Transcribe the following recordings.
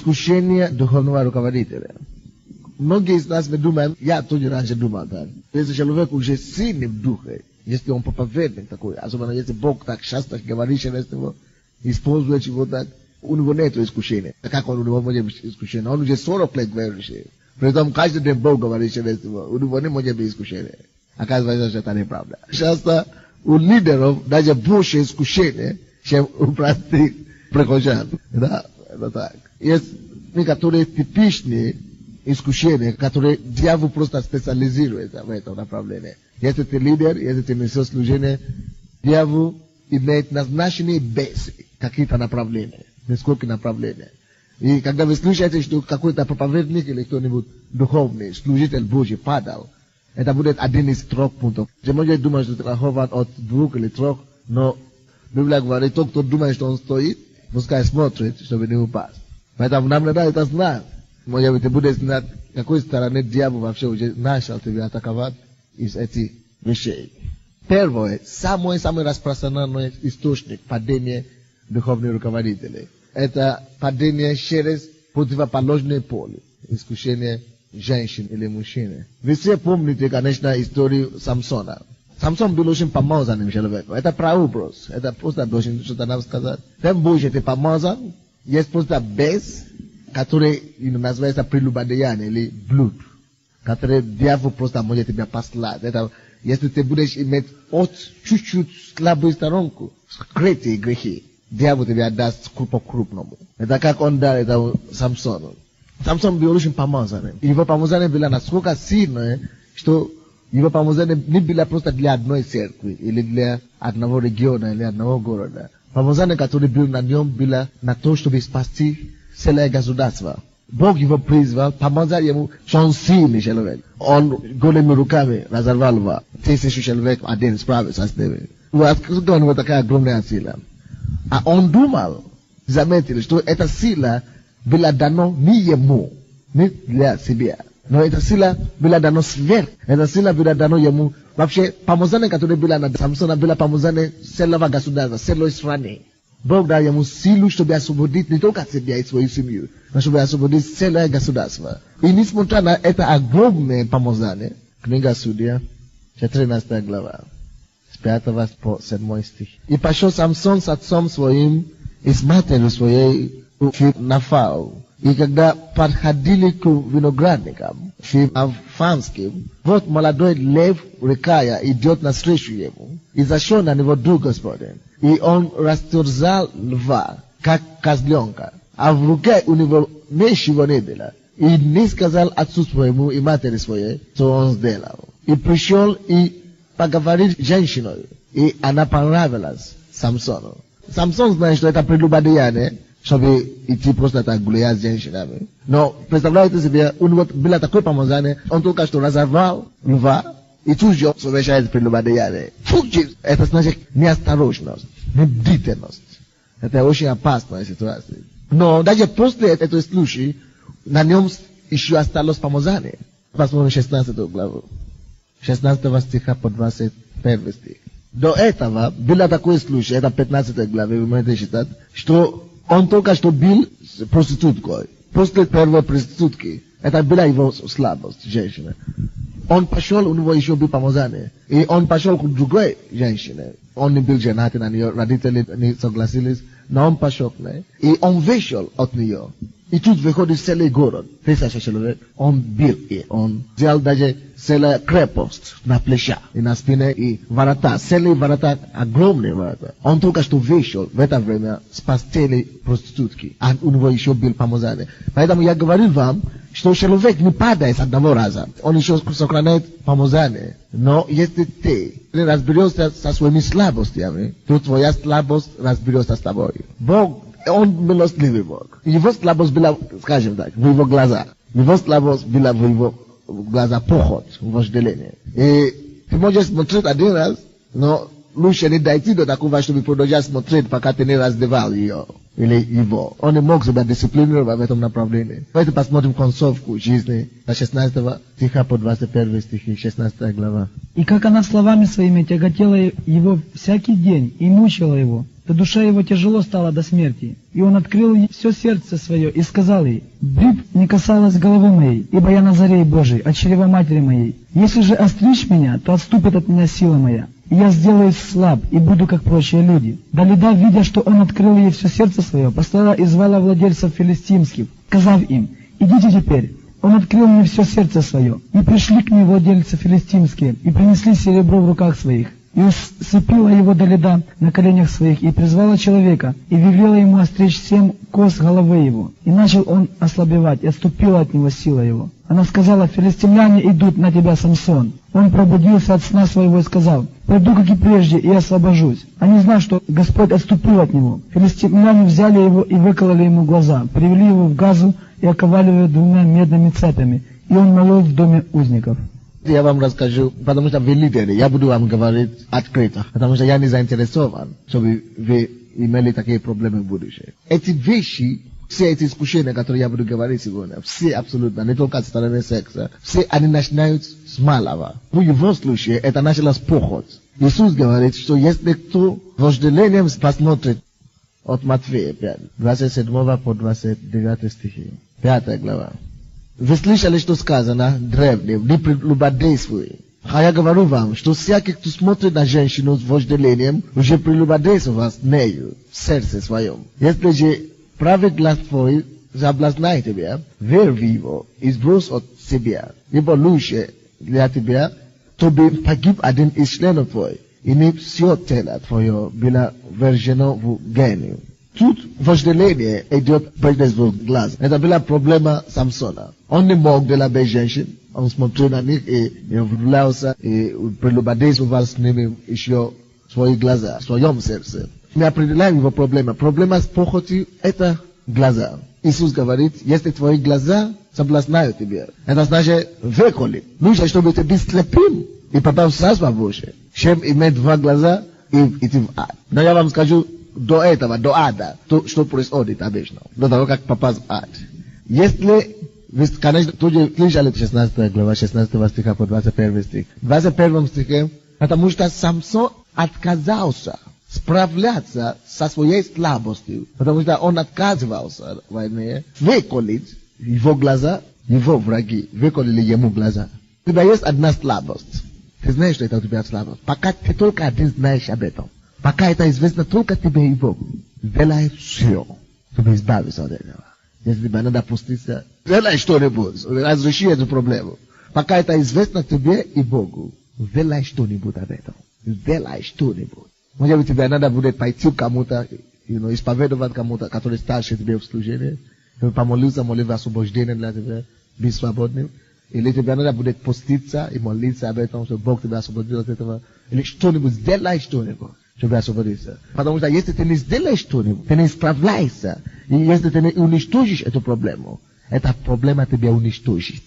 Искушение духовного руководителя. Многие из нас мы думаем, я тоже раньше думал так. Если человек уже сильный в духе, если он проповедник такой, особенно если Бог так часто говорит через него, использует его так, у него нет искушения. Как у него может быть искушение? Он уже 40 лет верующий. При этом каждый день Бог говорит через него, у него не может быть искушения. Оказывается, что это неправда. Часто у лидеров даже больше искушения, чем у простых прихожан. Да, это так. Есть некоторые типичные искушения, которые дьявол просто специализируется в этом направлении. Если ты лидер, если ты несешь служение, дьявол имеет назначенные бесы, какие-то направления, несколько направлений. И когда вы слышите, что какой-то проповедник или кто-нибудь духовный, служитель Божий падал, это будет один из 3 пунктов. Вы можете думать, что это страхован от 2 или 3, но Библия говорит, тот, кто думает, что он стоит, пускай смотрит, чтобы не упасть. Поэтому нам надо это знать. Может быть, ты будешь знать, какой стороны дьявол вообще уже начал тебя атаковать из этих вещей. Первое, самый распространенный источник падения духовных руководителей. Это падение через противоположное поле, искушение женщин или мужчины. Вы все помните, конечно, историю Самсона. Самсон был очень помазанным человеком. Это прообраз. Это просто должен что-то нам сказать. Тем больше ты помазан, есть просто бес, который называется прелюбодеяние или блуд, который дьявол просто может тебя послать. Это, если ты будешь иметь от чуть-чуть слабую сторонку, скрытые грехи, дьявол тебя даст по-крупному. Это как он дал это Самсону. Самсон был очень помазанным. Его помазание было настолько сильное, что его помазание не было просто для одной церкви, или для одного региона, или одного города. Помазание, которое было на нем, было на то, чтобы спасти целое государство. Бог его призвал, помазал ему, что он сильный человек. Он голыми руками разорвал его. 1000 человек один справился с ними. Откуда у него такая огромная сила? А он думал, заметили, что эта сила была дана не ему, не для себя. Но эта сила была дана сверх. Эта сила была дана ему. Вообще, помазание, которое было на Самсона, было помазание целого государства, целой страны. Бог дал ему силу, чтобы освободить не только себя и свою семью, но чтобы освободить целое государство. И несмотря на это огромное помазание, книга Судья, 14 глава, с 5 по 7 стих. И пошел Самсон с отцом своим и с матерью своей в Нафау. И когда подходили к виноградникам, Фимавфанским, вот молодой лев Рекая идет навстречу ему, и зашел на него Дух Господень. И он растерзал льва, как козленка, а в руке у него ничего не было. И не сказал отцу своему и матери своей, что он сделал. И пришел и поговорил с женщиной, и она понравилась Самсону. Самсон знает, что это прелюбодеяние, чтобы идти просто так гулять с женщинами. Но представляете себе, у него было такое помазание, он только что разорвал льва, и тут же совершает прелюбодеяние. Тут же это значит неосторожность, бдительность. Это очень опасная ситуация. Но даже после этого случая, на нем еще осталось помазание. Посмотрим 16 главу. 16 стиха по 21 стих. До этого было такой случай, это 15 главы, вы можете читать, что он только что был проституткой. После первой проститутки, это была его слабость, женщина. Он пошел, у него еще был помазание. И он пошел к другой женщине. Он не был женат на нее, родители не согласились, но он пошел к ней. И он вышел от нее. И тут выходит целый город. 1000 человек. Он бил и он взял даже целая крепость на плечах и на спине и ворота. Целые ворота, огромные ворота. Он только что вышел в это время с постели проститутки. А у него еще был помазание. Поэтому я говорил вам, что человек не падает с одного раза. Он еще сохраняет помазание. Но если ты разберешься со своими слабостями, то твоя слабость разберется с тобой. Бог, он милостливый Бог. Его слабость была, скажем так, в его глазах. Его слабость была в его глазах похоть, вожделение. И ты можешь смотреть один раз, но лучше не дойти до такого, чтобы продолжать смотреть, пока ты не раздевал ее. или его. Он не мог себя дисциплинировать в этом направлении. Давайте посмотрим концовку жизни до 16 стиха по 21 стихи, 16 глава. И как она словами своими тяготела его всякий день и мучила его, то душа его тяжело стала до смерти. И он открыл ей все сердце свое и сказал ей: «Брит не касалась головы моей, ибо я Назарей Божий, от чрева матери моей. Если же остричь меня, то отступит от меня сила моя. И я сделаюсь слаб, и буду, как прочие люди». Далида, видя, что он открыл ей все сердце свое, послала и звала владельцев филистимских, сказав им: «Идите теперь». Он открыл мне все сердце свое. И пришли к нему владельцы филистимские, и принесли серебро в руках своих. И усыпила его Далида на коленях своих, и призвала человека, и велела ему остричь 7 кос головы его. И начал он ослабевать, и отступила от него сила его. Она сказала: «Филистимляне идут на тебя, Самсон». Он пробудился от сна своего и сказал: «Пойду, как и прежде, и освобожусь». А не знал, что Господь отступил от него. Филистимляне взяли его и выкололи ему глаза, привели его в Газу и оковали его 2 медными цепями, и он молол в доме узников. Я вам расскажу, потому что вы лидеры, я буду вам говорить открыто, потому что я не заинтересован, чтобы вы имели такие проблемы в будущем. Эти вещи, все эти искушения, которые я буду говорить сегодня, все абсолютно, не только от стороны секса, все они начинают с малого. В его случае это началось похоть. Иисус говорит, что если кто вожделением посмотрит, от Матфея 5, 27 по 29 стихи, 5 глава. Вы слышали, что сказано древним: не прелюбодействуй. А я говорю вам, что всякий, кто смотрит на женщину с вожделением, уже прелюбодействовал с нею в сердце своем. Если же правый глаз твой заблазняет тебя, верь в его и сбрось от себя. Ибо лучше для тебя, чтобы погиб один из членов твоих, и не все тело твое было ввержено в гению. Тут вожделение идет прежде всего в глаз. Это была проблема Самсона. Он не мог делать без женщин. Он смотрел на них и влюблялся, и прелюбодействовал с ними еще в свои глаза, в своем сердце. Мы определяем его проблема. Проблема с похотью – это глаза. Иисус говорит: если твои глаза соблазняют тебя, это значит выколи. Лучше, чтобы ты был слепым и попал в Царство Божие, чем иметь 2 глаза и идти в ад. Но я вам скажу, до этого, до ада, то, что происходит обычно, до того, как попасть в ад. Если вы, конечно, тоже слышали 16 глава, 16 стиха по 21 стих. В 21 стихе, потому что Самсон отказался справляться со своей слабостью, потому что он отказывался от войны, выколить его глаза, его враги, выколили ему глаза. У тебя есть одна слабость. Ты знаешь, что это у тебя слабость. Пока ты только один знаешь об этом. Пока это известно только тебе и Богу. Делай все, чтобы избавиться от этого. Если тебе надо опуститься, делай что-нибудь, разреши эту проблему. Пока это известно тебе и Богу, делай что-нибудь об этом. Делай что-нибудь. Может быть, тебе надо будет пойти к кому-то, исповедовать кому-то, который старше тебе в служении, помолиться, молитву освобождения для тебя, быть свободным. Или тебе надо будет поститься и молиться об этом, чтобы Бог тебя освободил от этого. Или что-нибудь, сделай что-нибудь, чтобы освободиться. Потому что если ты не сделаешь что-нибудь, ты не справляешься, и если ты не уничтожишь эту проблему, эта проблема тебя уничтожит.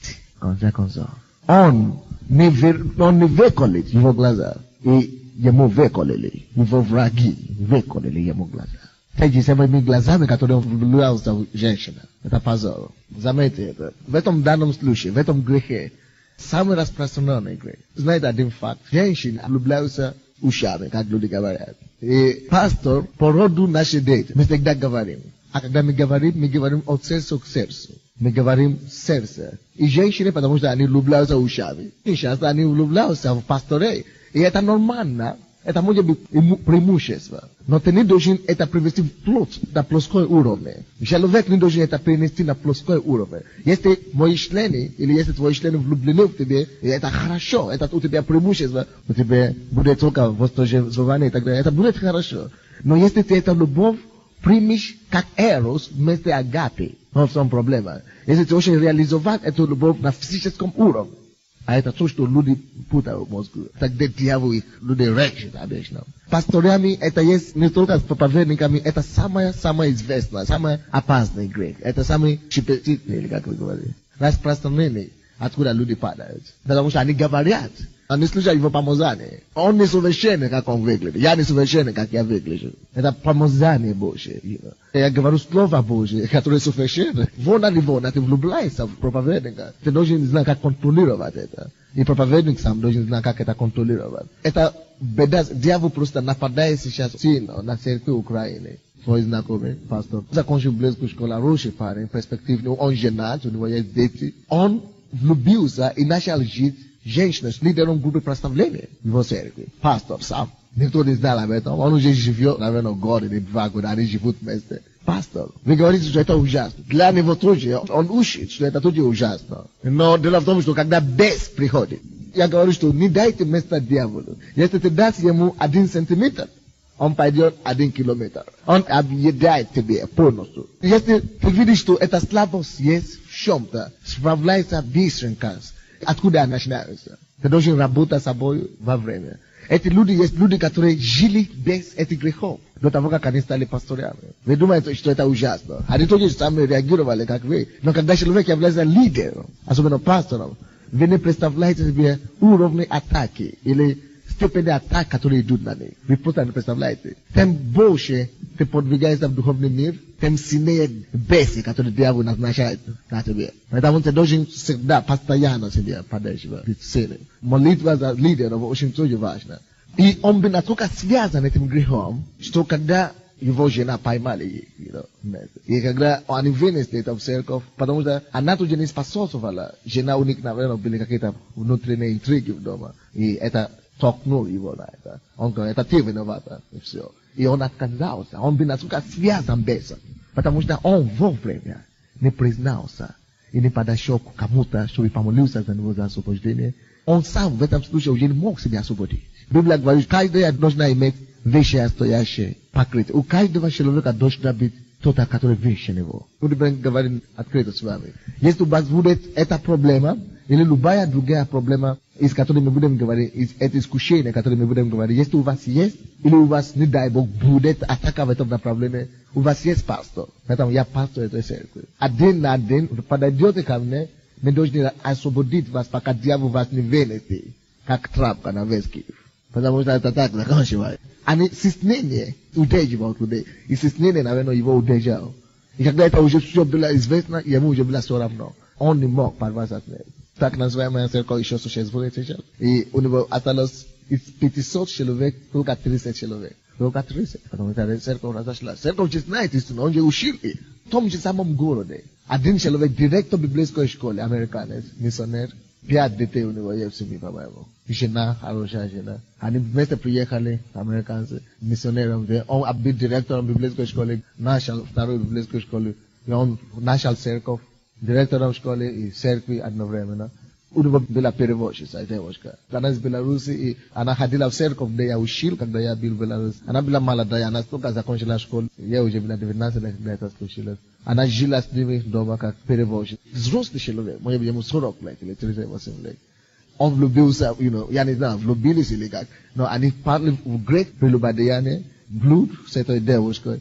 Конца. Он не выколит его глаза, и ему выколили, его враги выколили ему глаза. Эти самыми глазами, которые он влюблялся в женщину. Это позор. Заметьте это. В этом данном случае, в этом грехе, самый распространенный грех. Знаете один факт. Женщины влюбляются ушами, как люди говорят. И пастор по роду нашей дети, мы всегда говорим. А когда мы говорим от сердца к сердцу. Мы говорим сердце. И женщины, потому что они влюбляются ушами. И часто они влюбляются в пасторей. И это нормально. Это может быть преимущество. Но ты не должен это привести в плоть, на плоской уровне. Человек не должен это перенести на плоской уровне. Если мои члены, или если твои члены влюблены в тебе, это хорошо, это у тебя преимущество, у тебя будет только восторжествование и так далее, это будет хорошо. Но если ты эту любовь примешь как эрос вместо агапи, вот в чем проблема. Если ты хочешь реализовать эту любовь на физическом уровне, а это то, что люди путают в мозгу. Так где дьявол их, люди речат обычно. Пасторами это есть не только с проповедниками, это самое известное, самый опасный грех. Это самый щепетильный, или как вы говорите, распространенный, откуда люди падают. Потому что они говорят, Они слышали его помазание. Он не совершенный, как он выглядит. Я не совершенный, как я выгляжу. Это помазание Божье. Я говорю слово Божье, которое совершенно. Вон или вон, ты влюбляешься в проповедника. Ты должен знать, как контролировать это. И проповедник сам должен знать, как это контролировать. Это беда. Дьявол просто нападает сейчас сильно на церковь Украины. Твой знакомый, пастор, закончил библейскую школу, хороший парень, перспективный, он женат, у него есть дети. Он влюбился и начал жить женщина с лидером группы прославления в его церкви. Пастор сам. Никто не знал об этом. Он уже живет, наверное, год или 2 года, они живут вместе. Пастор, вы говорите, что это ужасно. Для него тоже, он учит, что это тоже ужасно. Но дело в том, что когда бес приходит, я говорю, что не дайте место дьяволу. Если ты дашь ему 1 сантиметр, он пойдет 1 километр. Он объедает тебе полностью. Если ты видишь, что эта слабость есть в чем-то, справляйся быстренько. Откуда она начинается? Ты должен работать с собой во время. Эти люди, есть люди, которые жили без этих грехов до того, как они стали пасторами. Вы думаете, что это ужасно? Они тоже сами реагировали, как вы. Но когда человек является лидером, особенно пастором, вы не представляете себе уровни атаки или степени атак, которые идут на них. Вы просто не представляете. Тем больше ты подвигаешься в духовный мир, тем сильнее бесы, которые дьявол назначает на тебе. Поэтому ты должен всегда, постоянно себе поддерживать, быть сильным. Молитва за лидеров очень тоже важна. И он был настолько связан этим грехом, что когда его жена поймали, и когда они вынесли это в церковь, потому что она тоже не способствовала. Жена у них, наверное, были какие-то внутренние интриги в дома. И это толкнул его на это. Он говорит, это ты виновата, и все. И он отказался. Он был настолько связан бесом, потому что он вовремя не признался и не подошел к кому-то, чтобы помолился за него за освобождение. Он сам в этом случае уже не мог себя освободить. Библия говорит, каждая должна иметь вещи стоящие покрытие. У каждого человека должна быть кто-то, который выше него. Будем говорить открыто с вами. Если у вас будет эта проблема, или любая другая проблема, из которой мы будем говорить, из это искушение, которое мы будем говорить, если у вас есть, или у вас, не дай Бог, будет атака в этом направлении, у вас есть пастор. Поэтому я пастор этой церкви. Один на один, подойдете ко мне, мы должны освободить вас, пока дьявол вас не вынесет, как трапка на весь Киев. Потому что это так заканчивает. Они стеснение удерживают людей. И стеснение, наверное, его удержал. И когда это уже все было известно, ему уже было все равно. Он не мог порваться с ним. Так называемая церковь еще существует сейчас. И у него осталось из 500 человек, только 30 человек. Только 30. Потому что церковь разошла. Церковь же знает истину, он же учил их. В том же самом городе. Один человек, директор библейской школы, американец, миссионер, 5 детей у него есть в семье, по-моему. Жена, хорошая жена. Они вместе приехали, американцы, миссионером. Он был директором библейской школы, начал второй библейской школы. И он начал церковь, директором школы и церкви одновременно. У него была переводчица, девушка. Она из Беларуси, и она ходила в церковь, где я учил, когда я был в Беларуси. Она была молодая, она только закончила школу. Я уже была 19 лет, когда это случилось. Она жила с ними дома, как переводчица. Взрослый человек, может быть, ему 40 лет или 38 лет. Он влюбился, я не знаю, влюбились или как. Но они падли в грех прелюбодеяние, блуд с этой девушкой.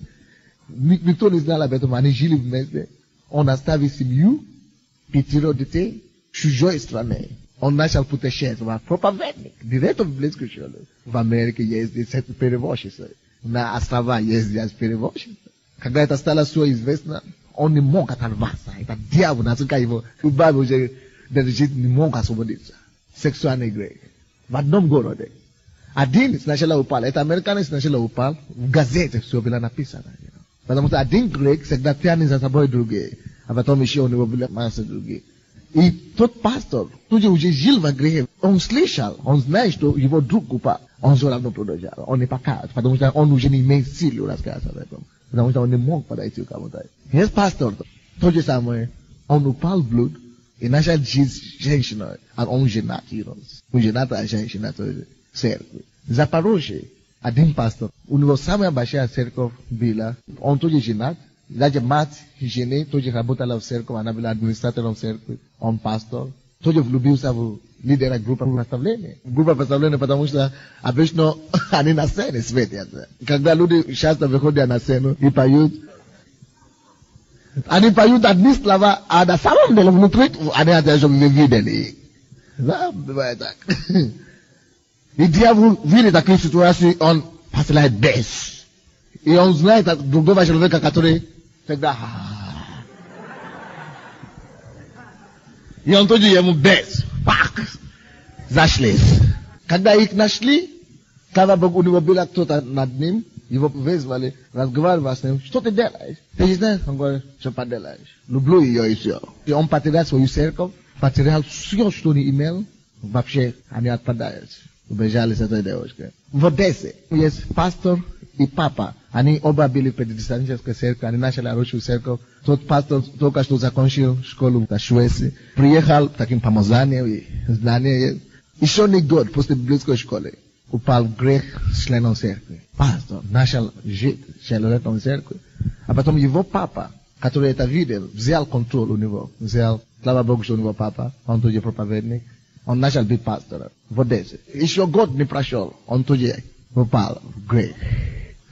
Никто не знал об этом, они жили вместе. Он оставил семью, 5 детей, в чужой стране. Он начал путешествовать, проповедник, директор библейской школы. В Америке ездит с переводчицей. На острова ездит с переводчицей. Когда это стало все известно, он не мог оторваться. Это дьявол, насколько его Бабу уже не мог освободиться. Сексуальный грех. В одном городе. Один сначала упал. Это американец сначала упал. В газете все было написано. Потому что один грех всегда тянет за собой другие. А потом еще у него были масса других. И тот пастор, тоже уже жил в грехе. Он слышал, он знает, что его друг упал. Он все равно продолжал. Он не покажет. Потому что он уже не имеет силы рассказать об этом. Потому что он не мог подойти к кому-то. Есть пастор, то же самое. Он упал в блуд. И начал жить женщиной. А он женат, он женат, а женщина тоже в церкви. В Запорожье, один пастор, у него самая большая церковь была. Он тоже женат. Даже мать жены тоже работала в церкви. Она была администратором церкви. Он пастор. Тоже влюбился в лидера группы прославления. Группа прославления, потому что обычно они на сцене светятся. Когда люди часто выходят на сцену и поют, они поют одни слова, а на самом деле внутри они это же не видели. Да, бывает так. И дьявол видит такие ситуации, он посылает бес. И он знает другого человека, который тогда... И он тоже ему бес. Пак! Зашлись. Когда их нашли, слава Богу, у него был кто-то над ним, его вызвали, разговаривали с ним. Что ты делаешь? Ты не знаешь? Он говорит, что поделаешь? Люблю ее и все. И он потерял свою церковь, потерял все, что он имел. Вообще, они отпадают. Убежали с этой девушкой. В Одессе есть пастор и папа. Они оба были в протестантской церкви, они начали русскую церковь. Тот пастор только что закончил школу в Швеции. Приехал таким помазанием и знанием. Еще не год после библейской школы упал в грех членом церкви. Пастор начал жить человеком церкви. А потом его папа, который это видел, взял контроль у него. Взял, слава Богу, что у него папа, он тоже проповедник. Он начал быть пастором в Одессе. Еще год не прошел, он тоже упал в грех.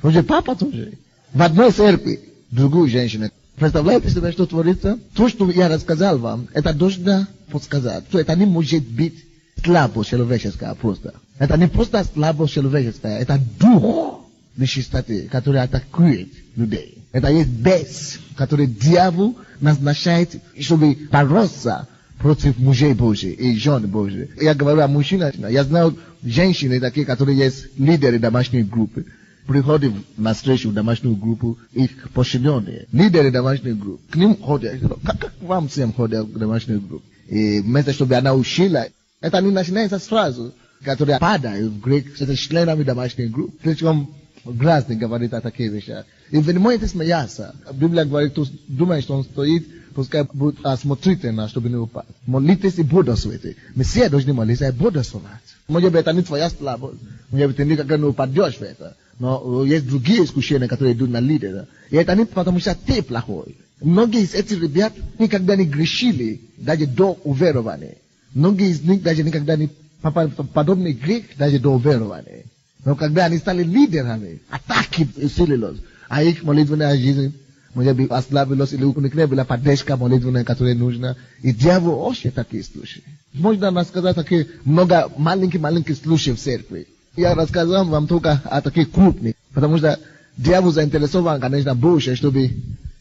Уже папа тоже. В одной церкви другую женщину. Представляете себе, что творится? То, что я рассказал вам, это должно подсказать. Что это не может быть слабость человеческая просто. Это не просто слабость человеческая, это дух нечистоты, который атакует людей. Это есть бес, который дьявол назначает, чтобы бороться против мужей Божьих и жен Божьих. Я говорю о мужчинах. Я знаю женщины такие, которые есть лидеры домашней группы. Приходят на встречу в домашнюю группу, их подчиненные, лидеры домашней группы. К ним ходят. Как вам всем ходят в домашнюю группу? И вместо чтобы она учила, это не начинается сразу, которые падают в грех с членами домашней группы. Слишком грязно говорит о таких вещах. И вы не можете смеяться. Библия говорит, кто думает, что он стоит, пускай будет осмотрительно, чтобы не упасть. Молитесь и бодрствуйте. Мы все должны молиться и бодрствовать. Может быть, это не твоя слабость. Может быть, ты никогда не упадешь в это. Но есть другие искушения, которые идут на лидера. И это не потому, что ты плохой. Многие из этих ребят никогда не грешили, даже до уверования. Многие из них даже никогда не попали в подобный грех, даже до уверования. Но когда они стали лидерами, атаки усилились, а их молитвенная жизнь, может быть, ослабилась, или у них не была поддержка молитвенная, которая нужна. И дьявол очень такие случаи. Можно рассказать такие много маленьких случаев в церкви. Я рассказал вам только о таких крупных, потому что дьявол заинтересован, конечно, больше, чтобы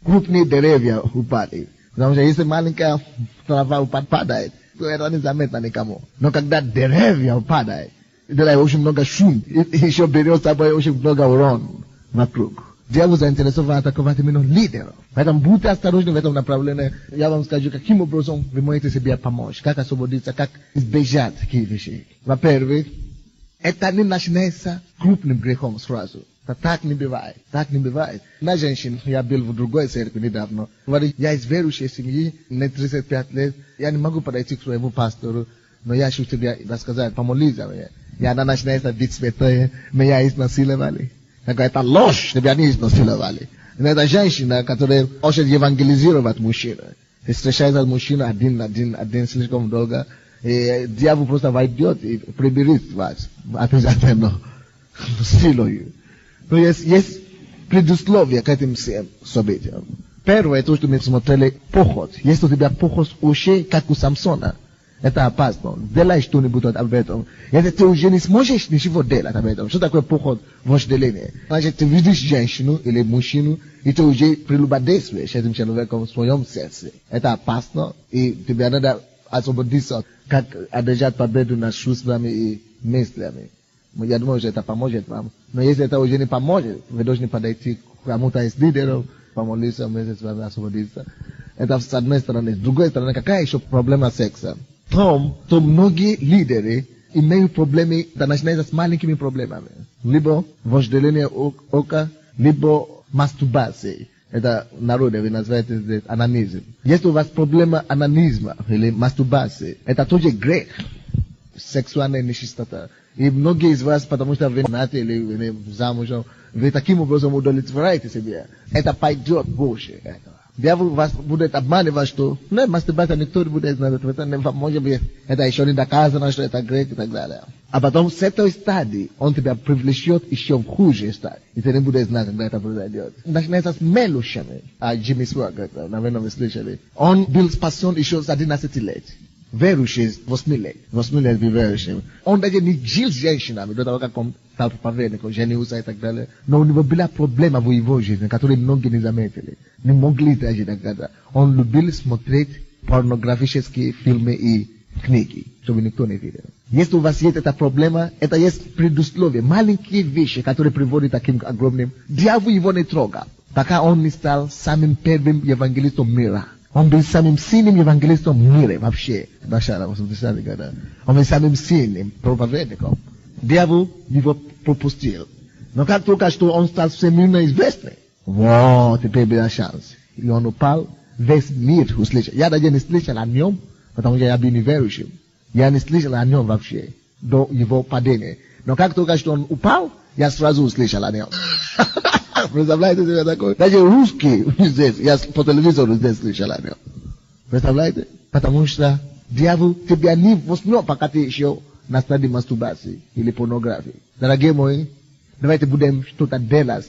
крупные деревья упали. Потому что если маленькая трава падает, то это не заметно никому. Но когда деревья падают, это очень много шум, и еще берет с собой очень много урон вокруг. Дьявол заинтересован атаковать именно лидеров. Поэтому будьте осторожны в этом направлении. Я вам скажу, каким образом вы можете себе помочь, как освободиться, как избежать таких вещей. Во-первых, это не начинается крупным грехом сразу. Так не бывает. Так не бывает. На женщин, я был в другой церкви недавно. Говорит, я из верующей семьи, мне 35 лет, я не могу подойти к своему пастору, но я хочу тебе рассказать, помолись за меня. И она начинает бить святое, меня изнасиловали. Я говорю, это ложь, тебя не изнасиловали. Но это женщина, которая хочет евангелизировать мужчину. И встречается мужчина один слишком долго. И дьявол просто войдет и приберет вас обязательно силой. Но есть предусловия к этим всем событиям. Первое, то, что мы смотрели, похоть. Если у тебя похоть уже, как у Самсона, это опасно. Делай что-нибудь об этом. Если ты уже не сможешь ничего делать об этом, что такое похоть, вожделение? Значит, ты видишь женщину или мужчину, и ты уже прелюбодействуешь этим человеком в своем сердце. Это опасно, и тебе надо освободиться, как одержать победу над чувствами и мыслями. Я думаю, что это поможет вам. Но если это уже не поможет, вы должны подойти к кому-то из лидеров, помолиться вместе с вами, освободиться. Это с одной стороны. С другой стороны, какая еще проблема секса? То многие лидеры имеют проблемы, это начинается с маленькими проблемами. Либо вожделение ока, либо мастурбация. Это народе, вы называете здесь анонизм. Если у вас проблема анонизма или мастурбации, это тоже грех. Сексуальная нечистота. И многие из вас, потому что вы женаты или вы замужем, вы таким образом удовлетворяете себе. Это пойдет больше этого. Дьявол вас будет обманывать, что мастурбация никто не будет знать, может быть, это еще не доказано, что это грех и так далее. А потом с этой стадии он тебя привлечет еще в хуже стадии. И ты не будешь знать, когда это произойдет. Начинается с мелочами. А Джимми Сварк, наверное, вы слышали. Он был спасен еще с 11 лет. верующие 8 лет. 8 лет вы верующие. Он даже не жил с женщинами, до того, как он стал проповедником, женился и так далее. Но у него была проблема в его жизни, которую многие не заметили. Не могли даже догадаться. Он любил смотреть порнографические фильмы и книги, чтобы никто не видел. Если у вас есть эта проблема, это есть предусловие. Маленькие вещи, которые приводят к таким огромным. Дьявол его не трогал, пока он не стал самым первым евангелистом мира. Он был самым сильным евангелистом мира вообще. Он был самым сильным проповедником. Дьявол его пропустил. Но как только что он стал всемирно известным, вот, теперь была шанс. И он упал, весь мир услышал. Я даже не слышал о нем, потому что я был неверующим. Я не слышал о нем вообще до его падения. Но как только что он упал, я сразу услышал о нем. Представляете себе такое? Даже русский здесь, я по телевизору здесь слышал о нем. Представляете? Потому что дьявол тебя не возьмет, пока ты еще на стадии мастурбации или порнографии. Дорогие мои, давайте будем что-то делать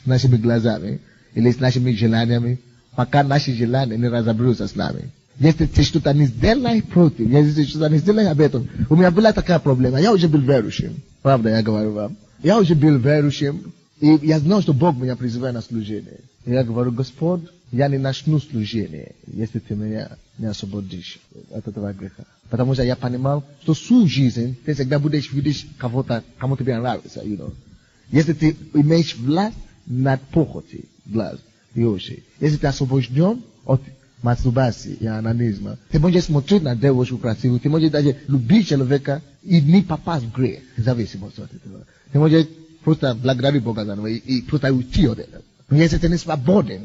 с нашими глазами или с нашими желаниями, пока наши желания не разобьются с нами. Если ты что-то не сделай против, если ты что-то не сделай об этом, у меня была такая проблема. Я уже был верующим. Правда, я говорю вам. Я уже был верующим, и я знал, что Бог меня призывает на служение. И я говорю: Господь, я не начну служение, если ты меня не освободишь от этого греха. Потому что я понимал, что всю жизнь ты всегда будешь видеть кого-то, кому тебе нравится, Если ты имеешь власть над похотью, власть, если ты освобожден от мастурбации и анонизма, ты можешь смотреть на девушку красивую, ты можешь даже любить человека и не попасть в грех, зависимость от этого. Ты можешь просто благодарить Бога за него и просто уйти от этого. Но если ты не свободен,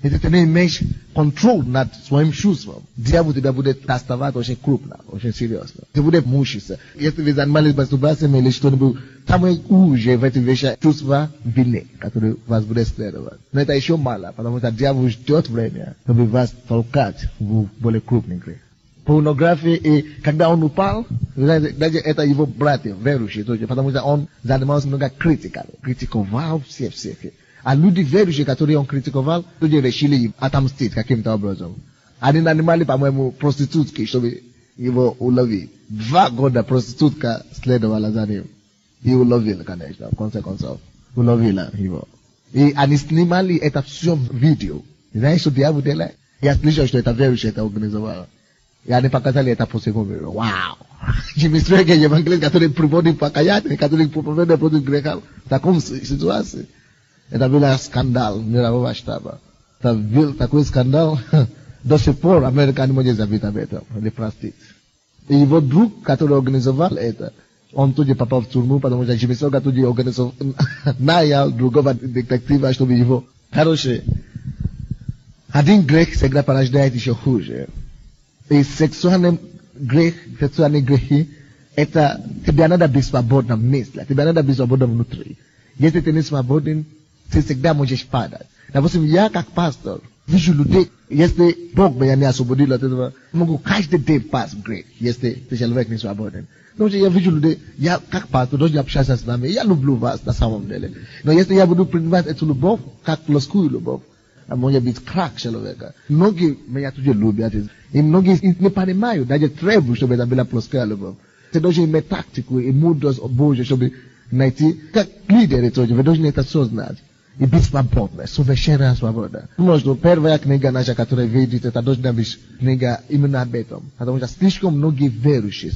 если ты не имеешь контроль над своим чувством, дьявол тебя будет доставать очень крупно, очень серьезно. Ты будешь мучиться. Если вы занимались мастурбацией или что-нибудь, там уже в эти вещи чувства вины, которые вас будут следовать. Но это еще мало, потому что дьявол ждет время, чтобы вас толкать в более крупный грех. Порнография, и когда он упал, даже это его братья, верующие, потому что он занимался много критиками, критиковал всех. А люди верующие, которые он критиковал, люди решили отомстить каким-то образом. Они нанимали, по-моему, проститутки, чтобы его уловить. 2 года проститутка следовала за ним. И уловила, конечно, в конце концов. Уловила его. И они снимали это все видео. Знаешь, что дьявол делает? Я слышал, что это верующие это организовало. И они показали это по всему миру. Вау! Jimmy Stregg, евангелист, который приводит покаяние, который проповедует против греха в таком ситуации. Это был скандал мирового масштаба. Это был такой скандал, до сих пор Америка не может забыть об этом, или простить. И его друг, который организовал это, он тут же попал в тюрьму, потому что Jimmy Stregg тут же организовал, нанял другого детектива, чтобы его... Короче, один грех всегда порождает еще хуже. И сексуальные грехи, это тебе надо быть свободным мысли, тебе надо быть свободным внутри. Если ты не свободен, ты всегда можешь падать. Допустим, я как пастор вижу людей, если Бог меня не освободил от этого, могу каждый день пасть в грех, если ты человек не свободен. Но я вижу людей, я как пастор должен общаться с вами, я люблю вас на самом деле. Но если я буду принимать эту любовь, как плоскую любовь, может быть крах человека. Многие меня тоже любят, и многие не понимают, даже требуют, чтобы это была плоская любовь. Ты должен иметь тактику и мудрость Божью, чтобы найти, как лидеры тоже, вы должны это сознать. И быть свободны, совершенная свобода. Может, первая книга наша, которая видит, это должна быть книга именно об этом. Потому что слишком много верующих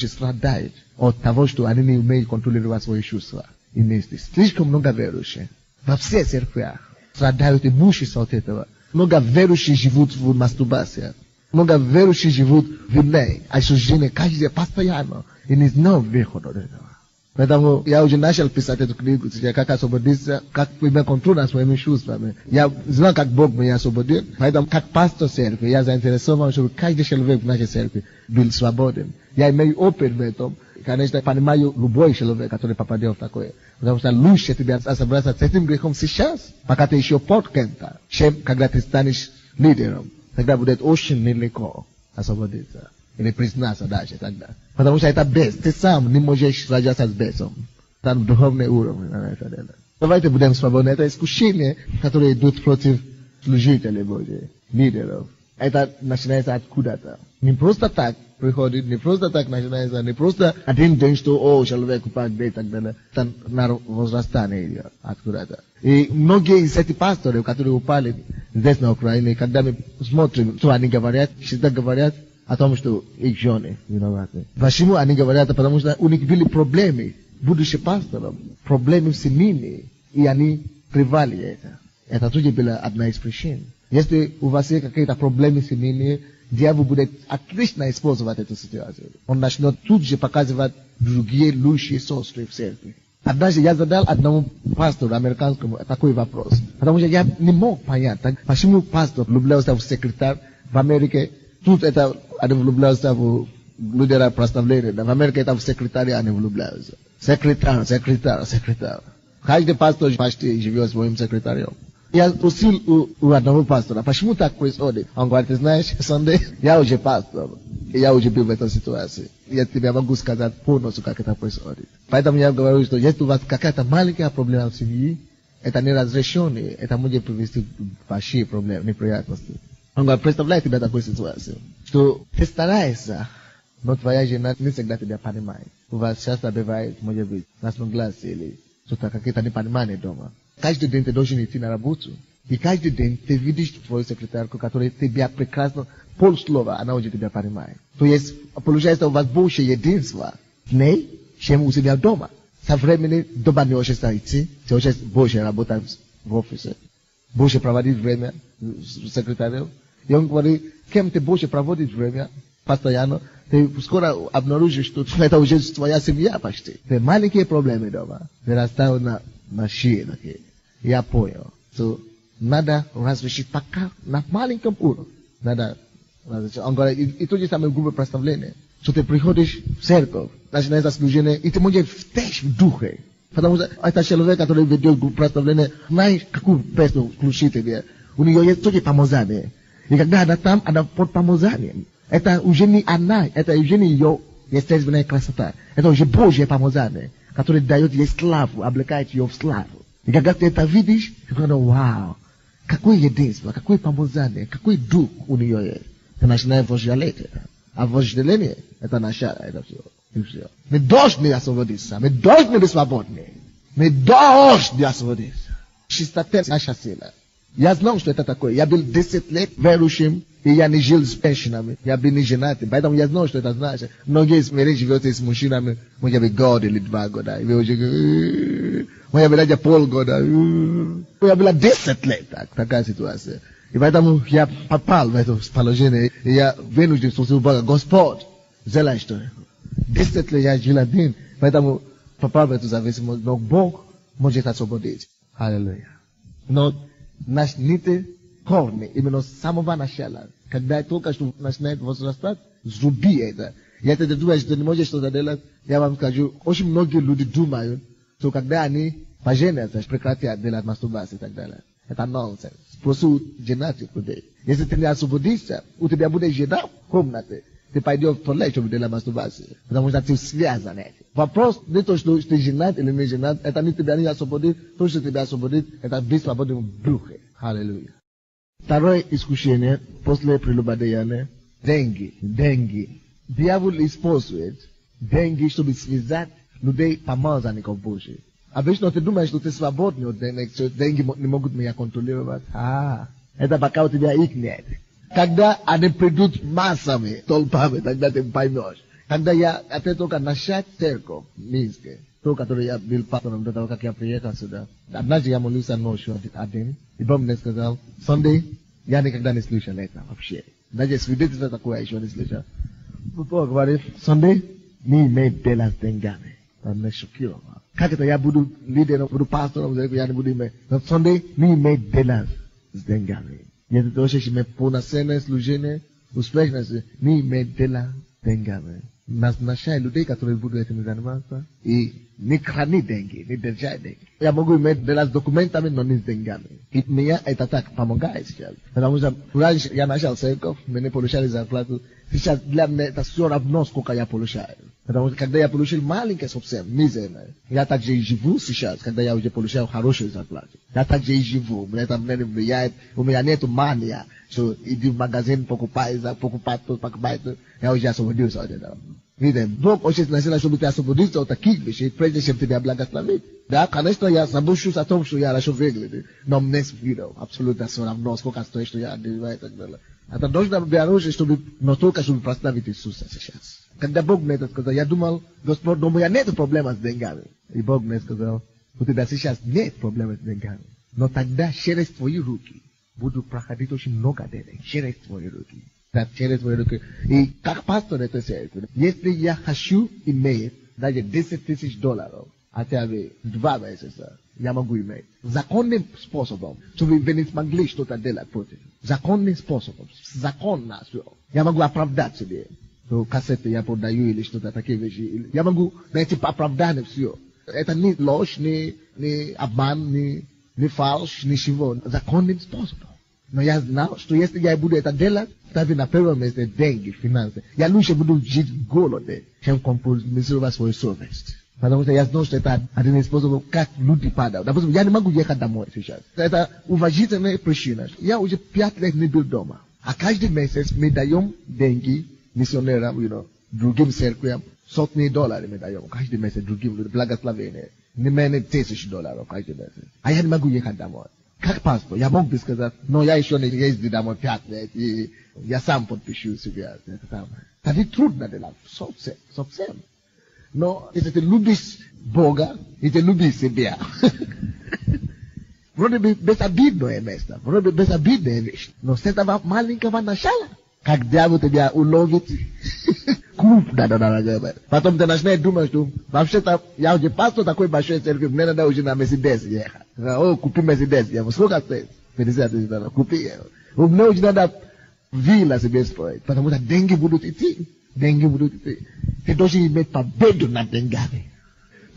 страдают от того, что они не умеют контролировать свои чувства и мысли. Слишком много верующих во всех церквях страдают и мучаются от этого. Много верующих живут в мастурбации. Много верующих живут в вине, осуждение каждый день постоянно. И не знают выхода от этого. Поэтому я уже начал писать эту книгу, как освободиться, как иметь контроль над своими чувствами. Я знаю, как Бог меня освободил. Поэтому, как пастор церкви, я заинтересован, чтобы каждый человек в нашей церкви был свободен. Я имею опыт в этом. Конечно, понимаю любой человек, который попадет в такое. Потому что лучше тебе разобраться с этим грехом сейчас, пока ты еще под кем-то, чем когда ты станешь лидером. Тогда будет очень нелегко освободиться. Или признаться даже тогда. Потому что это бес. Ты сам не можешь сражаться с бесом. Там духовный уровень. Давайте будем свободны. Это искушение, которое идут против служителей Божьих, лидеров. это начинается откуда-то. Не просто так приходит, не просто так начинается, не просто один день, что, человек упал, и так далее. Это на возрастание идет откуда-то. И многие из этих пасторов, которые упали здесь на Украине, когда мы смотрим, что они говорят, всегда говорят о том, что их жены виноваты. Почему они говорят? Потому что у них были проблемы, будучи пастором, проблемы в семье, и они привали это. Это тоже была одна из причин. Если у вас есть какие-то проблемы в семье, дьявол будет отлично использовать эту ситуацию. Он начнет тут же показывать другие лучшие сестры в церкви. Однажды я задал одному пастору американскому такой вопрос. Потому что я не мог понять, почему пастор влюблялся в секретарь в Америке. Тут это они влюблялся в лидера прославления. В Америке это в секретаря они влюбляются. Секретарь. Каждый пастор почти живет своим секретарем. Я спросил у одного пастора, почему так происходит? Он говорит, ты знаешь, Sunday, я уже пастор, и я уже был в этой ситуации. Я тебе могу сказать полностью, как это происходит. Поэтому я говорю, что если у вас какая-то маленькая проблема в семье, это не разрешенное, это может привести к большим проблемам, неприятностям. Он говорит, представляй тебе такую ситуацию, что ты стараешься, но твоя жена не всегда тебя понимает. У вас часто бывает, может быть, разногласия или что-то, какие-то непонимания дома. Каждый день ты должен идти на работу. И каждый день ты видишь твою секретарку, которая тебя прекрасно, полслова, она уже тебя понимает. То есть, получается, у вас больше единства с ней, чем у себя дома. Со временем дома не хочется идти, ты хочешь больше работать в офисе, больше проводить время с секретарем. И он говорит, кем ты больше проводишь время постоянно, ты скоро обнаружишь, что это уже твоя семья почти. Ты маленькие проблемы дома, вырастают на шее такие. Я понял, что надо разрешить пока на маленьком уровне. Надо разрешить. Он говорит, и то же самое группа представления. Что ты приходишь в церковь, начинается служение, и ты можешь втечь в духе. Потому что это человек, который ведет группу представления, знаешь, какую песню включить тебе. У нее есть тоже помазание. И когда она там, она под помазанием. Это уже не она, это уже не ее естественная красота. Это уже Божье помазание, которое дает ей славу, облекает ее в славу. И когда ты это видишь, ты говоришь, вау, какое единство, какое помазание, какой дух у нее есть. Ты начинаешь вожделеть это. А вожделение — это начало, это все. И все. Мы должны освободиться, мы должны быть свободны. Мы должны освободиться. Чистота — наша сила. Я знал, что это такое. Я был 10 лет верующим, и я не жил с женщинами. Я был не женат. Поэтому я знал, что это значит. Многие из меня живут с мужчинами, может быть, год или 2 года. Может быть, полгода. Я был 10 лет, такая ситуация. И поэтому я попал в это положение. И я вынужден служить Бога. Господь, сделай что. 10 лет я жил один. Поэтому попал в эту зависимость. Но Бог может освободить. Аллилуйя. Но начните корни, именно с самого начала. Когда только что начинает возрастать, зруби это. Если ты думаешь, что ты не можешь что-то делать, я вам скажу, очень многие люди думают, что когда они поженятся, прекратят делать мастурбацию и так далее. Это нонсенс. Просто женать людей. Если ты не освободишься, у тебя будет жена в комнате. Ты пойдешь в туалет, чтобы делать мастурбацию. Потому что ты связан этим. Вопрос не то, что ты женат или не женат, это не тебя не освободит. То, что тебя освободит, это быть свободным в духе. Аллилуйя. Второе искушение после прелюбодеяния — деньги. Дьявол использует деньги, чтобы связать людей помазанников Божьих. Обычно ты думаешь, что ты свободный от денег, что деньги не могут меня контролировать. Это пока у тебя их нет. Когда они придут массами, толпами, тогда ты поймешь. Когда я опять только начать церковь в Минске, то, который я был пастором до того, как я приехал сюда. Однажды я молился ночью один, и Бог мне сказал, Sunday, я никогда не слышал это вообще. Даже свидетельство такое еще не слышал. Бог говорит, Sunday, не имеет дело с деньгами. Он меня шокировал. Как это я буду лидером, буду пастором, я не буду иметь. Но Sunday, не имеет дело с деньгами. Если ты хочешь иметь полноценное служение, успешность, не имеет дело с деньгами. Назначай людей, которые будут этим заниматься, и не хранить деньги, не держать деньги. Я могу иметь дело с документами, но не с деньгами. И меня это так помогает сейчас. Потому что раньше я начал церковь, мне получали зарплату. Сейчас для меня это все равно, сколько я получаю. Потому что когда я получил маленькое совсем, мизерное, я также и живу сейчас, когда я уже получаю хорошую зарплату. Я также и живу, мне это не влияет, у меня нету мания, что иди в магазин, покупай то, я уже освободился от этого. Видите, Бог очень насильно, чтобы ты освободился от таких вещей, прежде чем тебя благословит. Да, конечно, я забочусь о том, что я хорошо выгляжу, но мне абсолютно все равно, сколько стоит, что я одеваю и так далее. Это должно быть оружие, чтобы, но только чтобы прославить Иисуса сейчас. Когда Бог мне это сказал, я думал, Господь, но у меня нет проблем с деньгами. И Бог мне сказал, у тебя сейчас нет проблем с деньгами. Но тогда через твои руки буду проходить очень много денег. Через твои руки. Да, через твои руки. И как пастор это говорит, если я хочу иметь даже $10,000, хотя бы 2 месяца, я могу иметь. Законным способом, чтобы вы не смогли что-то делать против. Законным способом. Законно все. Я могу оправдать себе. То кассеты я продаю или что-то такие вещи. Я могу найти оправдание все. Это не ложь, не обман, не фальшь, ничего. Законным способом. Но я знал, что если я буду это делать, ставить на первом месте деньги, финансы. Я лучше буду жить в голоде, чем компромиссировать свою совесть. Потому что я знаю, что это один способ, как люди падают. Допустим, я не могу ехать домой сейчас. Это уважительная причина. Я уже 5 лет не был дома. А каждый месяц мы даем деньги миссионерам, другим церквям, $100 мы даем. Каждый месяц другим благословения. Не менее $1000 каждый месяц. А я не могу ехать домой. Как пастор, я мог бы сказать, но я еще не ездил домой 5 лет, и я сам подпишу себя. Это трудно делать, совсем. Но если ты любишь Бога, и ты любишь себя, вроде бы безобидное место, вроде бы безобидная вещь, но с этого маленького начала, как дьявол тебя уловит, клуб надо делать. Потом ты начинаешь думать, что вообще-то я уже пастор такой большой церкви, мне надо уже на Мерседес ехать. О, купи Мерседес, я сколько стоит? $50,000, купи его. Мне уже надо вилла себе строить, потому что деньги будут идти. Ты должен иметь победу над деньгами.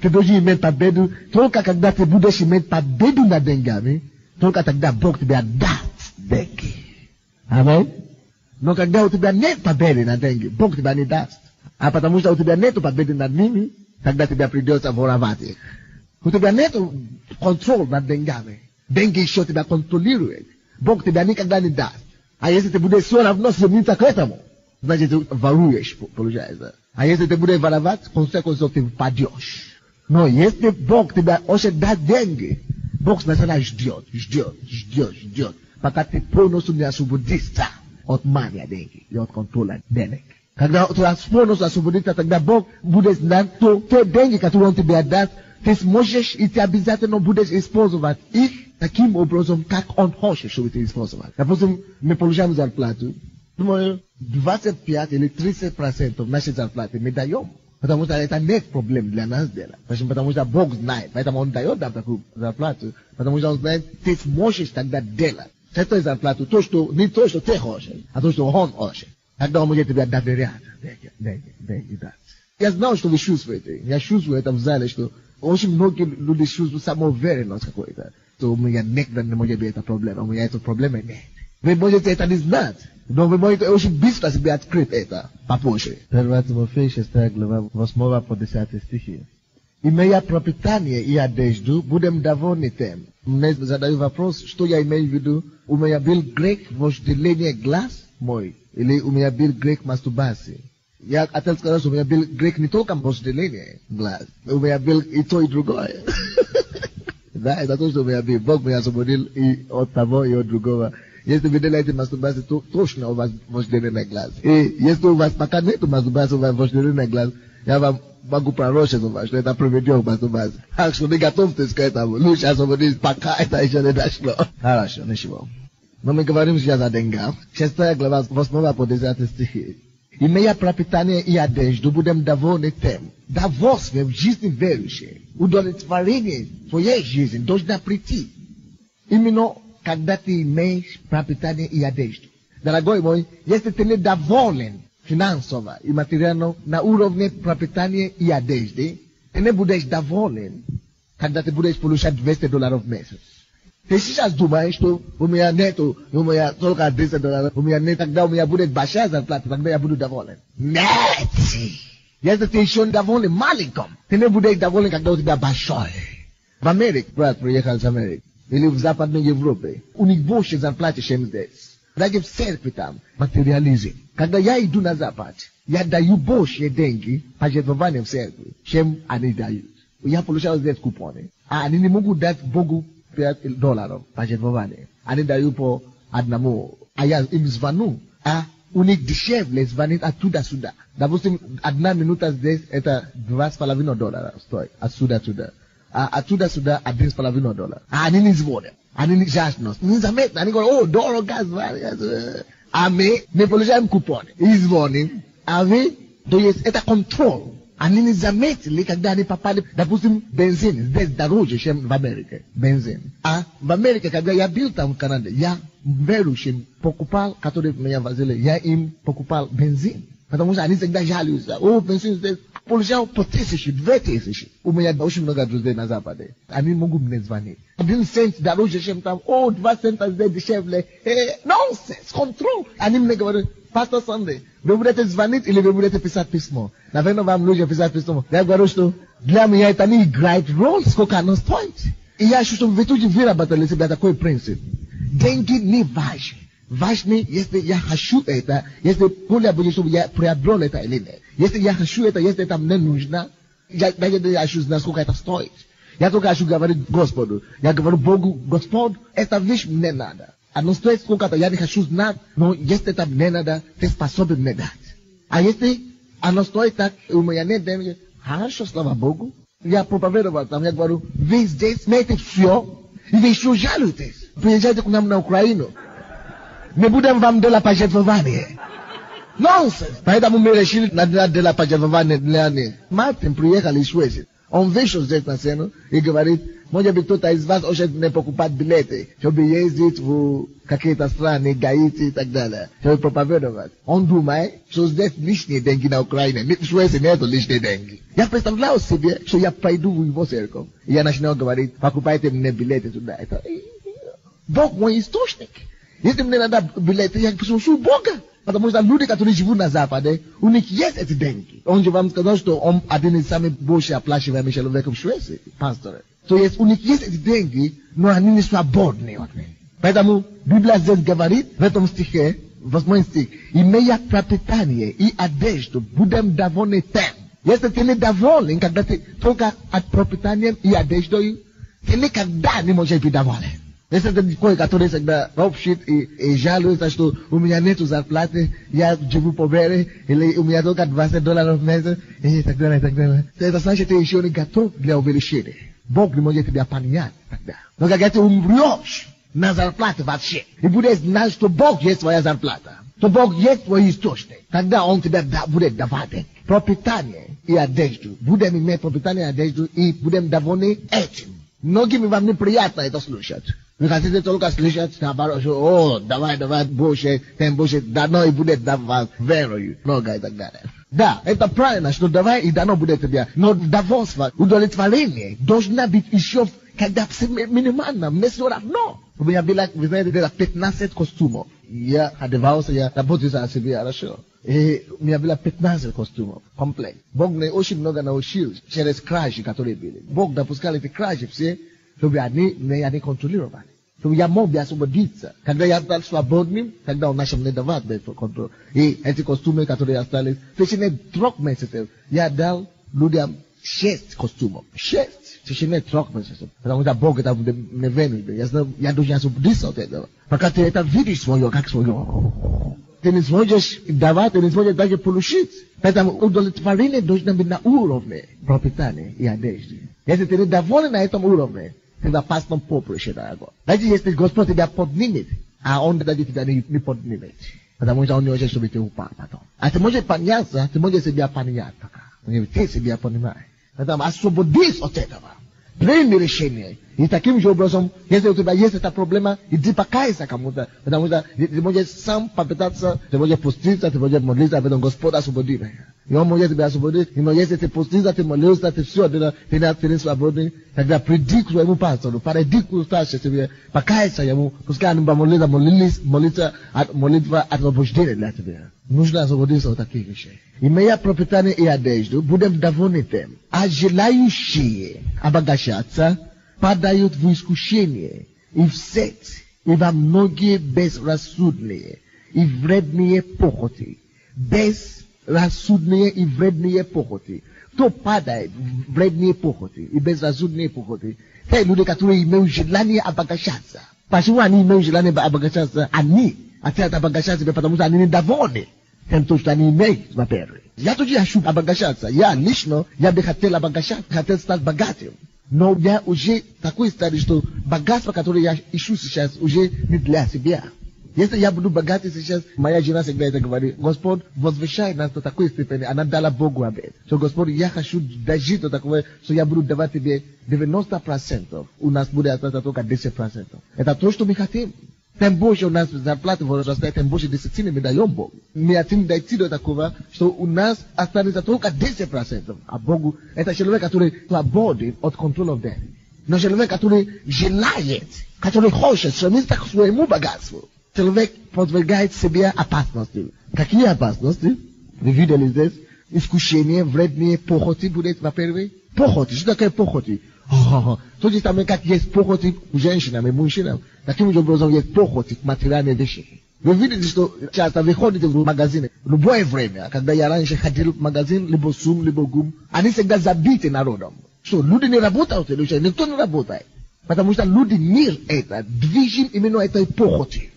Ты должен иметь победу. Только когда ты будешь иметь победу над деньгами, только тогда Бог тебя даст деньги. Аминь. Но когда у тебя нет победы над деньги, Бог тебя не даст. А потому что у тебя нет победы над ними, тогда тебе придется воровать их. У тебя нет контроля над деньгами. Деньги еще тебя контролируют. Бог тебя никогда не даст. А если ты будешь все равно стремиться к этому, значит, ты воруешь, получается. А если ты будешь воровать, консеквенция ты впадешь. Но если Бог тебя очень даст деньги, Бог сначала ждет, пока ты полностью не освободишься от мания деньги и от контроля денег. Когда ты полностью освободишься, тогда Бог будет знать, что те деньги, которые Он тебе даст, ты сможешь и ты обязательно будешь использовать их таким образом, как Он хочет, чтобы ты использовать. Допустим, мы получаем зарплату, думаю, 25 или 30% нашей зарплаты мы даем. Потому что это нет проблем для нас делать. Потому что Бог знает. Поэтому Он дает нам такую зарплату. Потому что Он знает, ты сможешь тогда делать. Это зарплату, не то, что ты хочешь, а то, что Он хочет. Тогда Он может тебя доверять. Деньги дать. Я знал, что вы чувствуете. Я чувствую это в зале, что очень многие люди чувствуют самоуверенность какой-то. Что у меня никогда не может быть это проблема. У меня это проблема нет. Вы можете это не знать, но вы можете очень быстро себе открыть это попозже. 1 Тимофея 6 глава 8 по 10 стихи. Имея пропитание и одежду, будем довольны тем. Мне задаю вопрос, что я имею в виду? У меня был грех вожделение глаз мой, или у меня был грех мастурбации. Я хотел сказать, что у меня был грех не только вожделение глаз, у меня был и то, и другое. Да, это то, что у меня был. Бог меня освободил и от того, и от другого. Если вы делаете мастурбацию, точно у вас вожделение глаз. И если у вас пока нет мастурбации, у вас вожделение глаз, я вам могу пророчить у вас, что это приведет к мастурбации. Так что не готовьтесь к этому. Лучше освободить, пока это еще не дошло. Хорошо, ничего. Но мы говорим сейчас о деньгах. 6 глава 8 по 10 стихи. Имея пропитание и одежду, будем довольны тем. Довольствие в жизни верующей, удовлетворение твоей жизни должно прийти. Именно когда ты имеешь пропитание и одежду. Дорогой мой, если ты не доволен финансово и материально на уровне пропитания и одежды, ты не будешь доволен, когда ты будешь получать $200 в месяц. Ты сейчас думаешь, что у меня нету, у меня только $200, у меня нет, тогда у меня будет большая зарплата, тогда я буду доволен. Нет! Este te ishon davole malikom. Tene bude davole когда у тебя большой. В Америке, брат, приехал с Америки. Или в Западной Европе. У них больше зарплаты, чем здесь. Даже в церкви там материализм. Когда я иду на Запад, я даю больше деньги пожертвования в церкви, чем они дают. Я получал здесь купоны. А они не могут дать Богу $5 пожертвования. Они дают по одному. А я им звоню. А у них дешевле звонить оттуда-сюда. Допустим, 1 минута здесь, это $2,5 стоит. Отсюда-сюда. А оттуда-сюда $1,5. А они не звонят. Они не жаждут. Незаметно. Они говорят, дорого звонят. А мы не получаем купоны. И звоним. А вы, то есть это контроль. Они не заметили, когда они попали, допустим, бензин. Здесь дороже, чем в Америке. Бензин. А в Америке, когда я был там в Канаде, я верующим покупал, которые меня возили, я им покупал бензин. Потому что они всегда жалуются. Бензин здесь. Получал по 1000, 2000. У меня очень много друзей на Западе. Они могут мне звонить. 1 цент дороже, чем там. 2 цента здесь дешевле. Nonsense, контроль. Они мне говорят, Пастор Сандей, вы будете звонить или вы будете писать письмо? Наверное, вам нужно писать письмо. Я говорю, что для меня это не играет роль, сколько оно стоит. И я ощущаю, что вы тоже выработали себе такой принцип. Деньги не важны. Важно, если я хочу это, если более будет, чтобы я приобрел это или нет. Если я хочу это, если это мне нужно, я хочу знать, сколько это стоит. Я только хочу говорить Господу. Я говорю Богу, Господь, эта вещь мне надо. Оно стоит сколько-то, я не хочу знать, но если это мне надо, ты способен мне дать. А если оно стоит так, у меня нет денег, хорошо, слава Богу. Я проповедовал там, я говорю, вы здесь имеете все, и вы еще жалуетесь. Приезжайте к нам на Украину. Не будем вам делать пожертвование. Nonsense. Поэтому мы решили делать пожертвование для них. Мартин приехал из Швеции. Он вышел здесь на сцену и говорит, может быть, кто-то из вас очень не покупать билеты, чтобы ездить в какие-то страны, Гаити и так далее, чтобы проповедовать. Он думает, что здесь лишние деньги на Украине. В Швеции нету лишние деньги. Я представлял себе, что я пойду в его церковь. И я начинаю говорить, покупайте мне билеты туда. Это Бог мой источник. Если мне надо билеты, я прошу Бога. Потому что люди, которые живут на Западе, у них есть эти деньги. Он же вам сказал, что он один из самых больше оплачиваемых человеков в Швеции, пасторы. То есть у них есть эти деньги, но они не свободны от них. Поэтому Библия здесь говорит в этом стихе, 8 стих, имея пропитание и одежду, будем довольны тем. Если ты не доволен, когда ты только от пропитанием и одеждой, ты никогда не можешь быть доволен. Если ты такой, который всегда ропщит и жалуется, что у меня нету зарплаты, я живу побере, или у меня только $20 в месяц, и так далее, и так далее. Это значит, ты еще не готов для увеличения. Бог не может тебя понять тогда. Но когда ты умрешь на зарплате вообще, и будешь знать, что Бог есть твоя зарплата, что Бог есть твой источник, тогда Он тебе будет давать пропитание и одежду. Будем иметь пропитание и одежду, и будем довольны этим. Многим вам неприятно это слушать. Вы хотите только слышать, наоборот, что, давай, больше, тем больше, дано и будет давать верою, много и так далее. Да, это правильно, что давай и дано будет тебе, но довольство, удовлетворение должна быть еще, когда минимально, мне все равно. У меня было, вы знаете, 15 костюмов. Я одевался, я работал о себе хорошо. И у меня было 15 костюмов, комплект. Бог мне очень много научил через краши, которые были. Бог допускал эти краши все, чтобы они меня не контролировали. Чтобы я мог освободиться. Когда я стал свободным, тогда он начал мне давать контроль. И эти костюмы, которые остались, в течение 3 месяцев, я дал людям 6 костюмов. 6. В течение 3 месяцев. Потому что Бог это мне вынудил. Я должен освободиться от этого. Пока ты это видишь свое, как свое. Ты не сможешь давать, ты не сможешь даже получить. Поэтому удовлетворение должно быть на уровне пропитания и одежды. Если ты не доволен на этом уровне, ты на опасном поприще, дорогой. Даже если Господь тебя поднимет, а Он даже тебя не поднимет. Потому что Он не хочет, чтобы ты упал потом. А ты можешь подняться, ты можешь себя поднять пока. Ты себя понимаешь. Поэтому освободись от этого. Прими решение. И таким же образом, если у тебя есть эта проблема, иди покайся кому-то. Потому что ты можешь сам попытаться, ты можешь пуститься, ты можешь молиться, а потом Господь освободи меня. И он может тебя освободить, но если ты постишься, ты молился, ты все, ты не свободный, тогда приди к своему пастору, приди к старшему себе, покайся ему, пускай он молиться молитва освобождения для тебя. Нужно освободиться от таких вещей. Имея пропитание и одежду, будем довольны тем, а желающие обогащаться падают в искушение и в сеть, и во многие безрассудные и вредные похоти. Безрассудные и вредные похоти. Кто падает в вредные похоти и безрассудные похоти? Те люди, которые имеют желание обогащаться. Почему они имеют желание обогащаться? Они хотят обогащаться, потому что они недовольны тем, что они имеют, во-первых. Я тоже хочу обогащаться. Я лично, я бы хотел обогащаться, хотел стать богатым. Но я уже такой стадий, что богатство, которое я ищу сейчас, уже не для себя. Если я буду богатый сейчас, моя жена всегда это говорит, Господь возвышает нас до такой степени, она дала Богу обет. Что, Господь, я хочу дожить до такого, что я буду давать тебе 90%, у нас будет остаться только 10%. Это то, что мы хотим. Тем больше у нас зарплата возрастает, тем больше десятины мы даем Богу. Мы хотим дойти до такого, что у нас останется только 10%. А Богу, это человек, который свободен от контроля денег. Но человек, который желает, который хочет стремиться к своему богатству. Человек подвергает себе опасности. Какие опасности? Вы видели здесь? Искушение, вредные похоти будет, во-первых. Похоти. Что такое похоти? То же самое, как есть похоти у женщин и мужчин. Таким же образом есть похоти к материальным вещам. Вы видите, что часто вы ходите в магазины. В любое время, когда я раньше ходил в магазин, либо сум, либо гум, они всегда забиты народом. Что, люди не работают, никто не работает. Потому что люди мир это, движим именно этой похоти.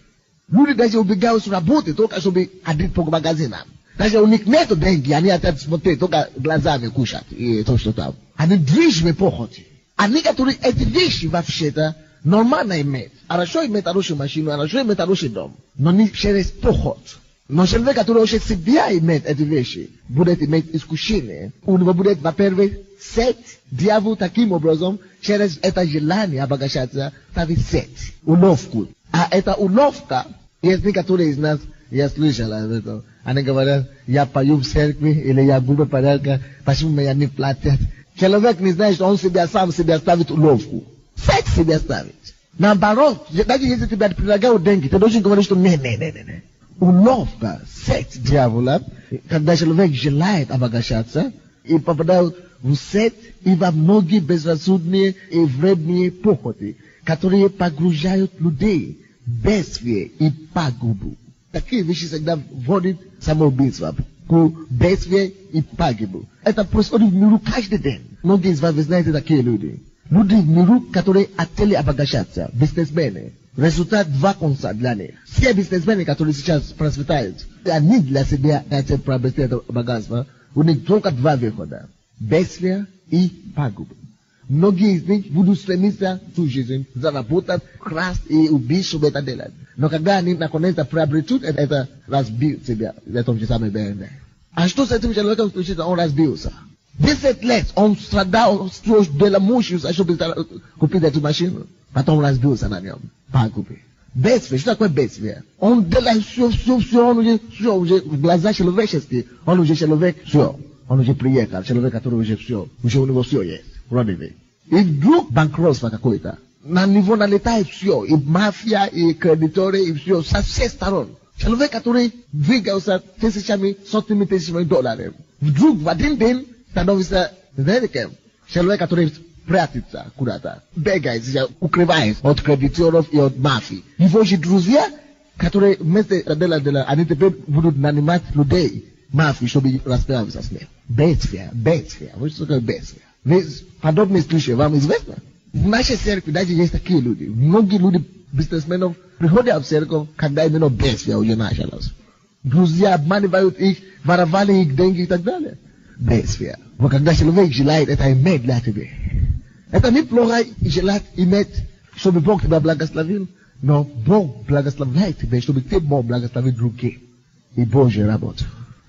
Люди даже убегают с работы, только чтобы ходить по магазинам. Даже у них нет деньги, они хотят смотреть, только глазами кушать, и то, что там. Они движимы похоти. Они, которые эти вещи вообще-то нормально иметь. Хорошо иметь хорошую машину, хорошо иметь хороший дом. Но не через похот. Но человек, который уже себя имеет эти вещи, будет иметь искушение. У него будет, во-первых, сеть. Дьявол таким образом, через это желание обогащаться, ставит сеть, уловку. А эта уловка, есть некоторые из нас, я слышал об этом, они говорят, я пою в церкви, или я буду порядка, почему меня не платят. Человек не знает, что он сам себя ставит уловку. Сеть себя ставит. Наоборот, даже если тебя предлагают деньги, ты должен говорить, что не. Уловка, сеть дьявола, когда человек желает обогащаться, и попадает в сеть и во многие безрассудные и вредные похоти, которые погружают людей в бедствие и пагубу. Такие вещи всегда вводят самоубийство, к бедствию и пагубу. Это происходит в миру каждый день. Многие из вас, вы знаете, такие люди. Люди в миру, которые хотели обогащаться, бизнесмены. Результат два конца для них. Все бизнесмены, которые сейчас процветают, они для себя хотят приобрести это богатство. У них только два выхода. Бедствие и пагуба. Многие из них будут стремиться всю жизнь, заработать, красть и убить, чтобы это делать. Но когда они наконец-то приобретут это, разбьют себя в этом же самом БНД. А что с этим человеком случится? Он разбился. 10 лет он страдал, делал мучился, чтобы купить эту машину. Потом разбился на нем. Пагубы. Бедствие. Что такое бедствие? Он делает все, он уже в глаза человеческие. Он уже человек, все. Он уже приехал, человек, который уже все. Уже у него все есть. Родовый. И вдруг банкротство какое-то. На него налетает все. И мафия, и кредиторы, и все. Со всех сторон. Человек, который двигался тысячами, сотнями тысячами долларов. Вдруг в один день становится великим. Человек, который прятится куда-то. Бегает, укрывает от кредиторов и от мафии. Его же друзья, которые вместо дела, они теперь будут нанимать людей. Мафии, чтобы расправиться с ним. Бедствие. Вот что такое бедствие. Подобные случаи вам известно? В нашей церкви даже есть такие люди. Многие люди, бизнесменов, приходят в церковь, когда именно бедствие уже началось. Друзья обманывают их, воровали их деньги и так далее. Бедствие. Но когда человек желает это иметь для тебя. Это неплохо желать иметь, чтобы Бог тебя благословил. Но Бог благословляет тебя, чтобы ты мог благословить других. И Божья работа.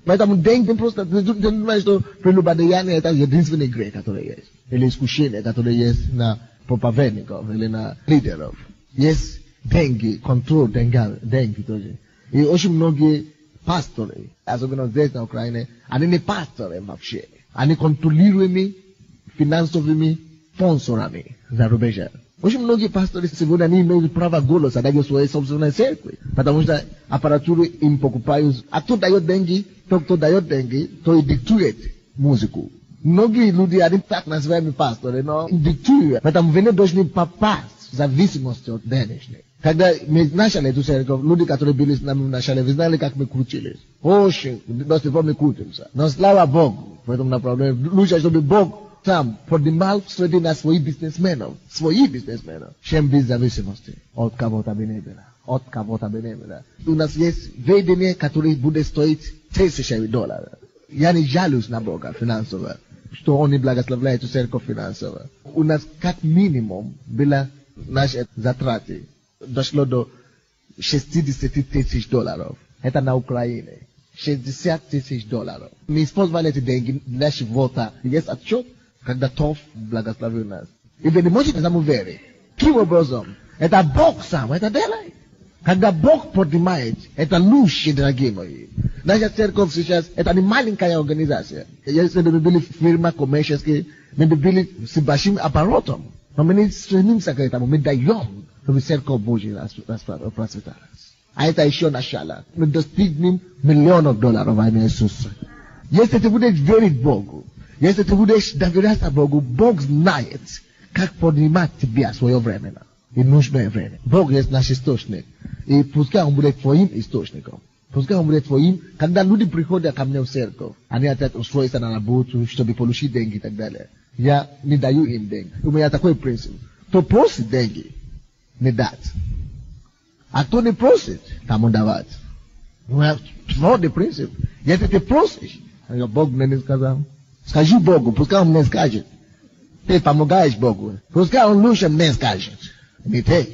Поэтому деньги просто, ты думаешь, что прелюбодеяние это единственный грех, который есть. Или искушение, которое есть на проповедников, или на лидеров. Есть деньги, контроль деньги тоже. И очень многие пасторы, особенно здесь на Украине, они не пасторы вообще. Они контролируемы финансовыми спонсорами за рубежа. Очень многие пасторы сегодня не имеют права голоса даже в своей собственной церкви, потому что аппаратуру им покупают. А кто дает деньги, тот, кто дает деньги, то и диктует музыку. Многие люди, они так называемые пасторы, но диктуют, потому что они должны попасть в зависимости от денежных. Когда мы начали эту церковь, люди, которые были с нами в начале, вы знали, как мы крутились. Очень, до сих пор мы крутимся. Но слава Богу в этом направлении. Лучше, чтобы Бог сам поднимал среди нас своих бизнесменов, чем без зависимости от кого-то бы не было. У нас есть ведение, которое будет стоить $1000. Я не жалуюсь на Бога финансово, что Он не благословляет эту церковь финансово. У нас как минимум было наши затраты. Дошло до $60,000. Это на Украине. $60,000. Мы использовали эти деньги для чего-то. Есть отчет, когда ТОВ благословил нас. И вы не можете нам верить. Каким образом? Это Бог сам это делает. Когда Бог поднимает, это лучше, дорогие мои. Наша церковь сейчас, это не маленькая организация. Если мы были фирма коммерческая, мы были с большим аппаратом. Но мы не стремимся к этому, мы даем, чтобы церковь Божья процветалась. А это еще начало. Мы достигнем $1,000,000 во имя Иисуса. Если ты будешь верить Богу, если ты будешь доверяться Богу, Бог знает, как поднимать тебя в свое время и нужное время. Бог есть наш источник. И пускай Он будет твоим источником. Пускай Он будет твоим. Когда люди приходят ко мне в церковь, они хотят устроиться на работу, чтобы получить деньги и так далее. Я не даю им деньги. У меня такой принцип. Кто просит деньги, не дать. А кто не просит, тому давать. Твердый принцип. Если ты просишь, Бог мне не сказал. Скажи Богу, пускай Он мне скажет. Ты помогаешь Богу. Пускай Он лучше мне скажет. Не ты.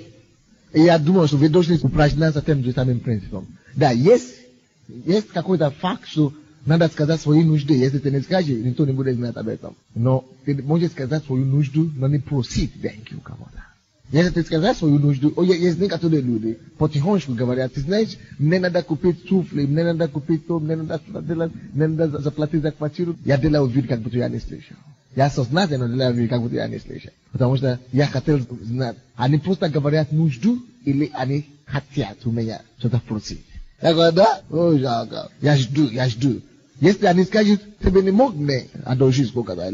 И я думаю, что вы должны упражняться тем же самым принципом. Да, есть какой-то факт, что надо сказать свои нужды. Если ты не скажешь, никто не будет знать об этом. Но ты можешь сказать свою нужду, но не просить деньги у кого-то. Если ты сказать свою нужду, есть некоторые люди, потихонечку говорят, ты знаешь, мне надо купить туфли, мне надо купить то, мне надо заплатить за квартиру. Я делаю вид, как будто я не слышал. Я сознательно делаю вид, как будто я не слышал. Потому что я хотел знать, они просто говорят нужду, или они хотят у меня что-то просить. Я говорю, да? О, жалко. Я жду. Если они скажут, тебе не мог мне одолжить сколько-то,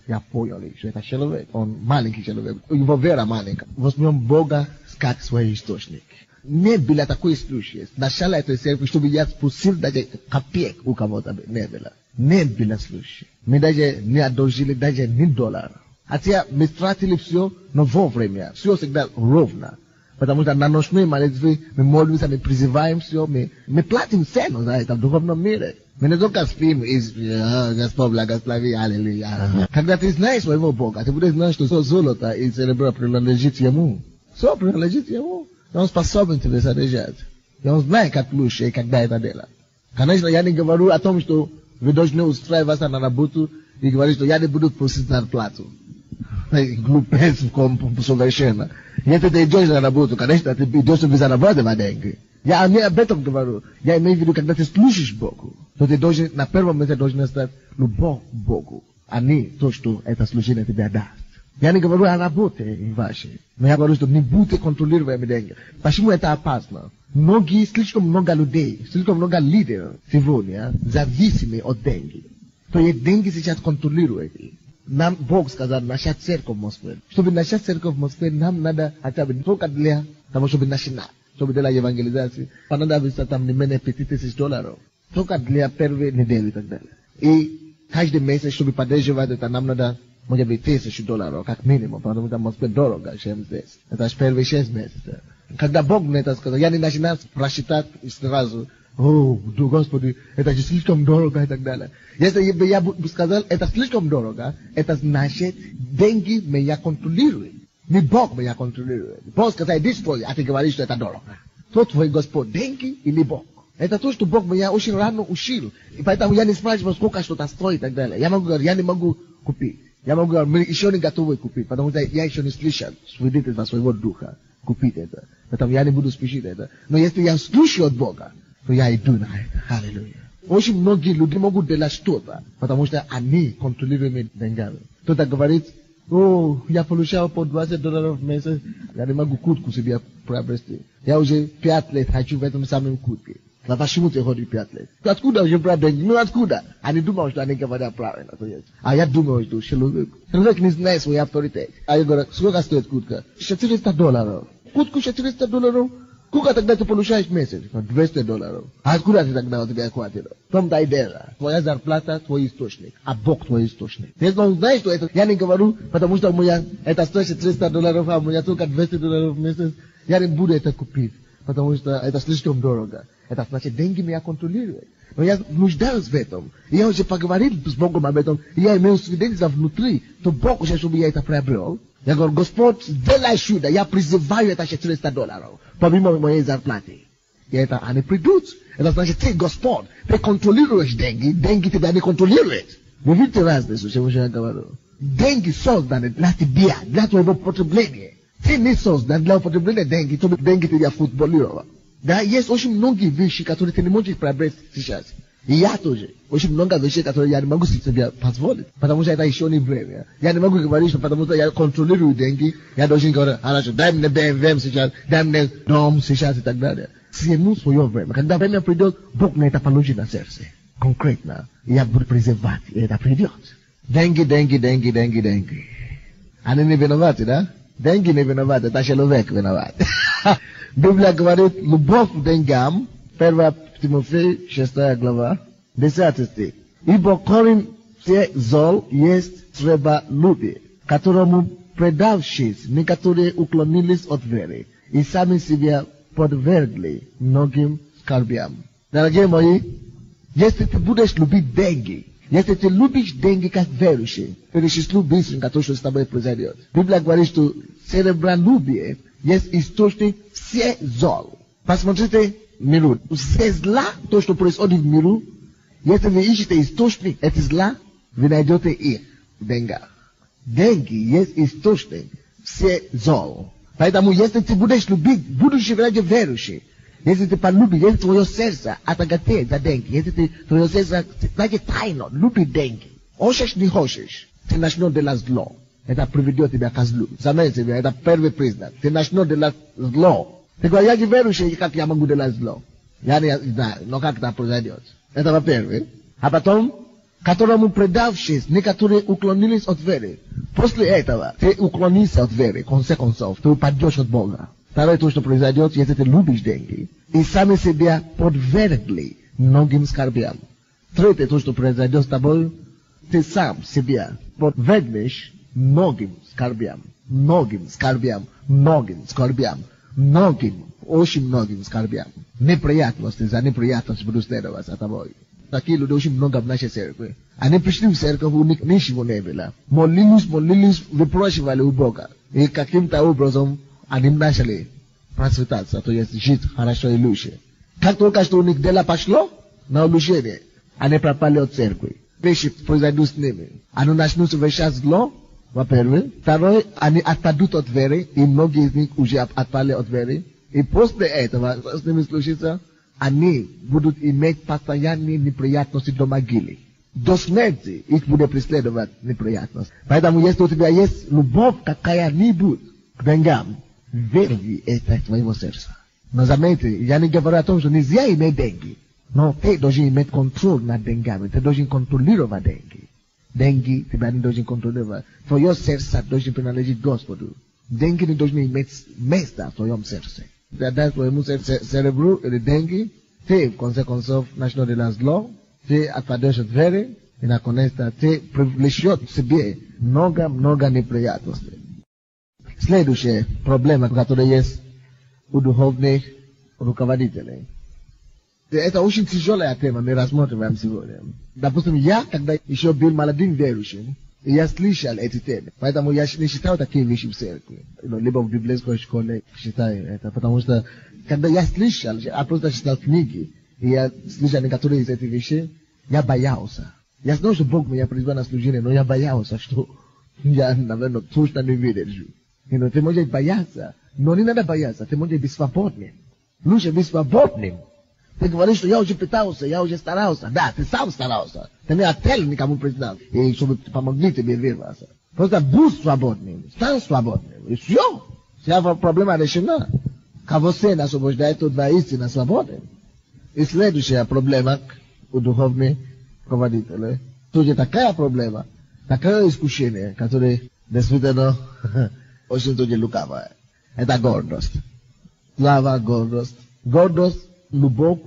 я понял, что это человек, он маленький человек, его вера маленькая. Возьмем Бога как свой источник. Не было такой случая. Начало этой церкви, чтобы я спустил даже копеек у кого-то, не было. Не было случая. Мы даже не одолжили даже ни $1. Хотя мы тратили все, но вовремя. Все всегда ровно. Потому что на ночной молитве мы молимся, мы призываем все, мы платим цену за это в духовном мире. Мы не только спим и Господь благослови, аллилуйя. Когда ты знаешь своего Бога, ты будешь знать, что золото и серебро принадлежит Ему. Все принадлежит Ему. И Он способен тебя содержать. И Он знает, как лучше и когда это делать. Конечно, я не говорю о том, что вы должны устраиваться на работу и говорить, что я не буду просить зарплату. Глупец совершенно. Если ты идешь на работу, конечно, ты идешь чтобы зарабатывать деньги. Я не об этом говорю. Я имею в виду, когда ты служишь Богу, то ты должен, на первом месте должен стать любовь к Богу, а не то, что это служение тебе даст. Я не говорю о работе вашей, но я говорю, что не будьте контролируемыми деньги. Почему это опасно? Слишком много людей, слишком много лидеров сегодня зависимы от денег. То есть деньги сейчас контролируют. Нам Бог сказал, начать церковь в Москве. Чтобы начать церковь в Москве, нам надо хотя бы только для того, чтобы начинать, чтобы делать евангелизацию. Понадобится там не менее $5000. Только для первой недели и так далее. И каждый месяц, чтобы поддерживать это, нам надо, может быть, $1000, как минимум, потому что в Москве дорого, чем здесь. Это первые 6 месяцев. Когда Бог мне это сказал, я не начинал просчитать сразу, Господи, это же слишком дорого и так далее. Если бы я сказал, это слишком дорого, это значит, деньги меня контролируют. Не Бог меня контролирует. Бог сказал, иди стой, а ты говоришь, что это дорого. Кто твой Господь, деньги или Бог? Это то, что Бог меня очень рано учил. И поэтому я не спрашиваю, сколько что-то стоит и так далее. Я могу говорить, я не могу купить. Я могу говорить, мы еще не готовы купить, потому что я еще не слышал свидетельства своего духа купить это. Поэтому я не буду спешить это. Но если я слушаю от Бога, то я иду на это. Аллилуйя. Очень многие люди могут делать что-то, потому что они контролируют деньгами. Кто-то говорит, я получал по $20 в месяц, я не могу куртку себе приобрести. Я уже 5 лет хочу в этом самом куртке. Но почему ты ходишь 5 лет? Откуда уже брать деньги? Ну откуда? Они думают, что они говорят правильно. А я думаю, что человек не знает свой авторитет. А я говорю, сколько стоит куртка? $400. Куртку $400? Сколько тогда ты получаешь в месяц? $200. А откуда ты тогда у тебя хватило? В том-то и дело. Твоя зарплата – твой источник, а Бог твой источник. Если он знает, что это, я не говорю, потому что у меня это стоит $300, а у меня только $200 в месяц, я не буду это купить, потому что это слишком дорого. Это значит, деньги меня контролируют. Но я нуждаюсь в этом. И я уже поговорил с Богом об этом. И я имею свидетельство внутри, то Бог уже, чтобы я это приобрел. Я говорю, Господь, сделай чудо. Я призываю это $400, помимо моей зарплаты. И это они придут. Это значит, ты, Господь, ты контролируешь деньги тебя не контролируют. Вы видите разницу, что я говорю? Деньги созданы для тебя, для твоего потребления. Ты не создан для употребления деньги, чтобы деньги тебя футболировали. Да, есть очень многие вещи, которые ты не можешь приобрести сейчас. И я тоже. Очень много вещей, которые я не могу себе позволить, потому что это еще не время. Я не могу говорить, что потому что я контролирую деньги, я должен говорить, хорошо, дай мне BMW сейчас, дай мне дом сейчас и так далее. Всему свое время. Когда время придет, Бог мне это положит на сердце. Конкретно. И я буду призывать, и это придет. Деньги. Они не виноваты, да? Деньги не виноваты, это человек виноват. Библия говорит, любовь к деньгам, 1 Тимофея, 6 глава, 10 стих. Ибо корень всех зол есть треболюбие, которому предавшись, некоторые уклонились от веры и сами себя подвергли многим скорбям. Дорогие мои, если ты будешь любить деньги, если ты любишь деньги как верующий, ты решишь любить, то, что с тобой произойдет. Библия говорит, что серебролюбие есть источник всех зол. Посмотрите миру. Все зла, то, что происходит в миру, если вы ищете источник этих зла, вы найдете их в деньгах. Деньги есть источник всех зол. Поэтому, если ты будешь любить, будучи верующий, если ты полюбишь, если твое сердце отогатеет за деньги, если твое сердце, значит, тайно, любит деньги. Хочешь, не хочешь, ты начнешь делать зло. Это приведет тебя к злу. Заметьте, это первый признак. Ты начнешь делать зло. Ты говоришь, я не верующий, как я могу делать зло? Я не знаю, но как это произойдет? Это во-первых. А потом, которому предавшись, некоторые уклонились от веры. После этого, ты уклонишься от веры, в конце концов, ты упадешь от Бога. Второе, то, что произойдет, если ты любишь деньги, и сами себя подвергли многим скорбям. Третье, то, что произойдет с тобой, ты сам себя подвергнешь многим скорбям, очень многим скорбям. Неприятности за неприятности будут следовать за тобой. Такие люди очень много в нашей церкви. Они пришли в церковь, у них ничего не было. Молились, выпрашивали у Бога. И каким-то образом они начали процветаться, то есть жить хорошо и лучше. Как только что у них дело пошло на улучшение, они пропали от церкви. Вещи произойдут с ними. Они начнут совершать зло, во-первых. Второе, они отпадут от веры, и многие из них уже отпали от веры. И после этого, что с ними случится, они будут иметь постоянные неприятности до могилы. До смерти их будет преследовать неприятность. Поэтому, если у тебя есть любовь какая-нибудь к деньгам, верни это твоего сердца. Но заметьте, я не говорю о том, что нельзя иметь деньги. Но ты должен иметь контроль над деньгами. Ты должен контролировать деньги. Деньги тебя не должен контролировать. Твое сердце должен принадлежить Господу. Деньги не должны иметь место в твоем сердце. Дай твоему cerebru или деньги, ты, в конце концов, начнешь делать зло, ты отпадешь от веры, и наконец-то ты привлечешь к себе много неприятностей. Следующая проблема, которая есть у духовных руководителей. Это очень тяжелая тема, мы рассмотрим сегодня. Допустим, я, когда еще был молодым верующим, я слышал эти темы. Поэтому я не считаю такие вещи в церкви. Либо в библейской школе считаю это. Потому что, когда я слышал, я просто читал книги, и я слышал некоторые из этих вещей, я боялся. Я знал, что Бог меня призвал на служение, но я боялся, что я, наверное, точно не выдержу. Ты можешь бояться, но не надо бояться, ты можешь быть свободным. Лучше быть свободным, Ты говоришь, что я уже пытался, я уже старался. Да, ты сам старался. Ты не отель никому признал, и чтобы помогли тебе вырваться. Просто будь свободным, стань свободным. И все. Вся проблема решена. Кого сын освобождает, тот воистину свободен. И следующая проблема у духовных руководителей. Тут такая проблема, такое искушение, которое действительно очень тоже лукавое. Это гордость. Слава, гордость. Гордость, любовь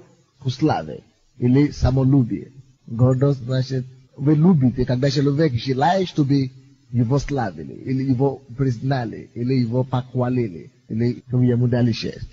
к славе или самолюбие. Гордость значит, вы любите, когда человек желает, чтобы его славили, или его признали, или его похвалили, или чтобы ему дали честь.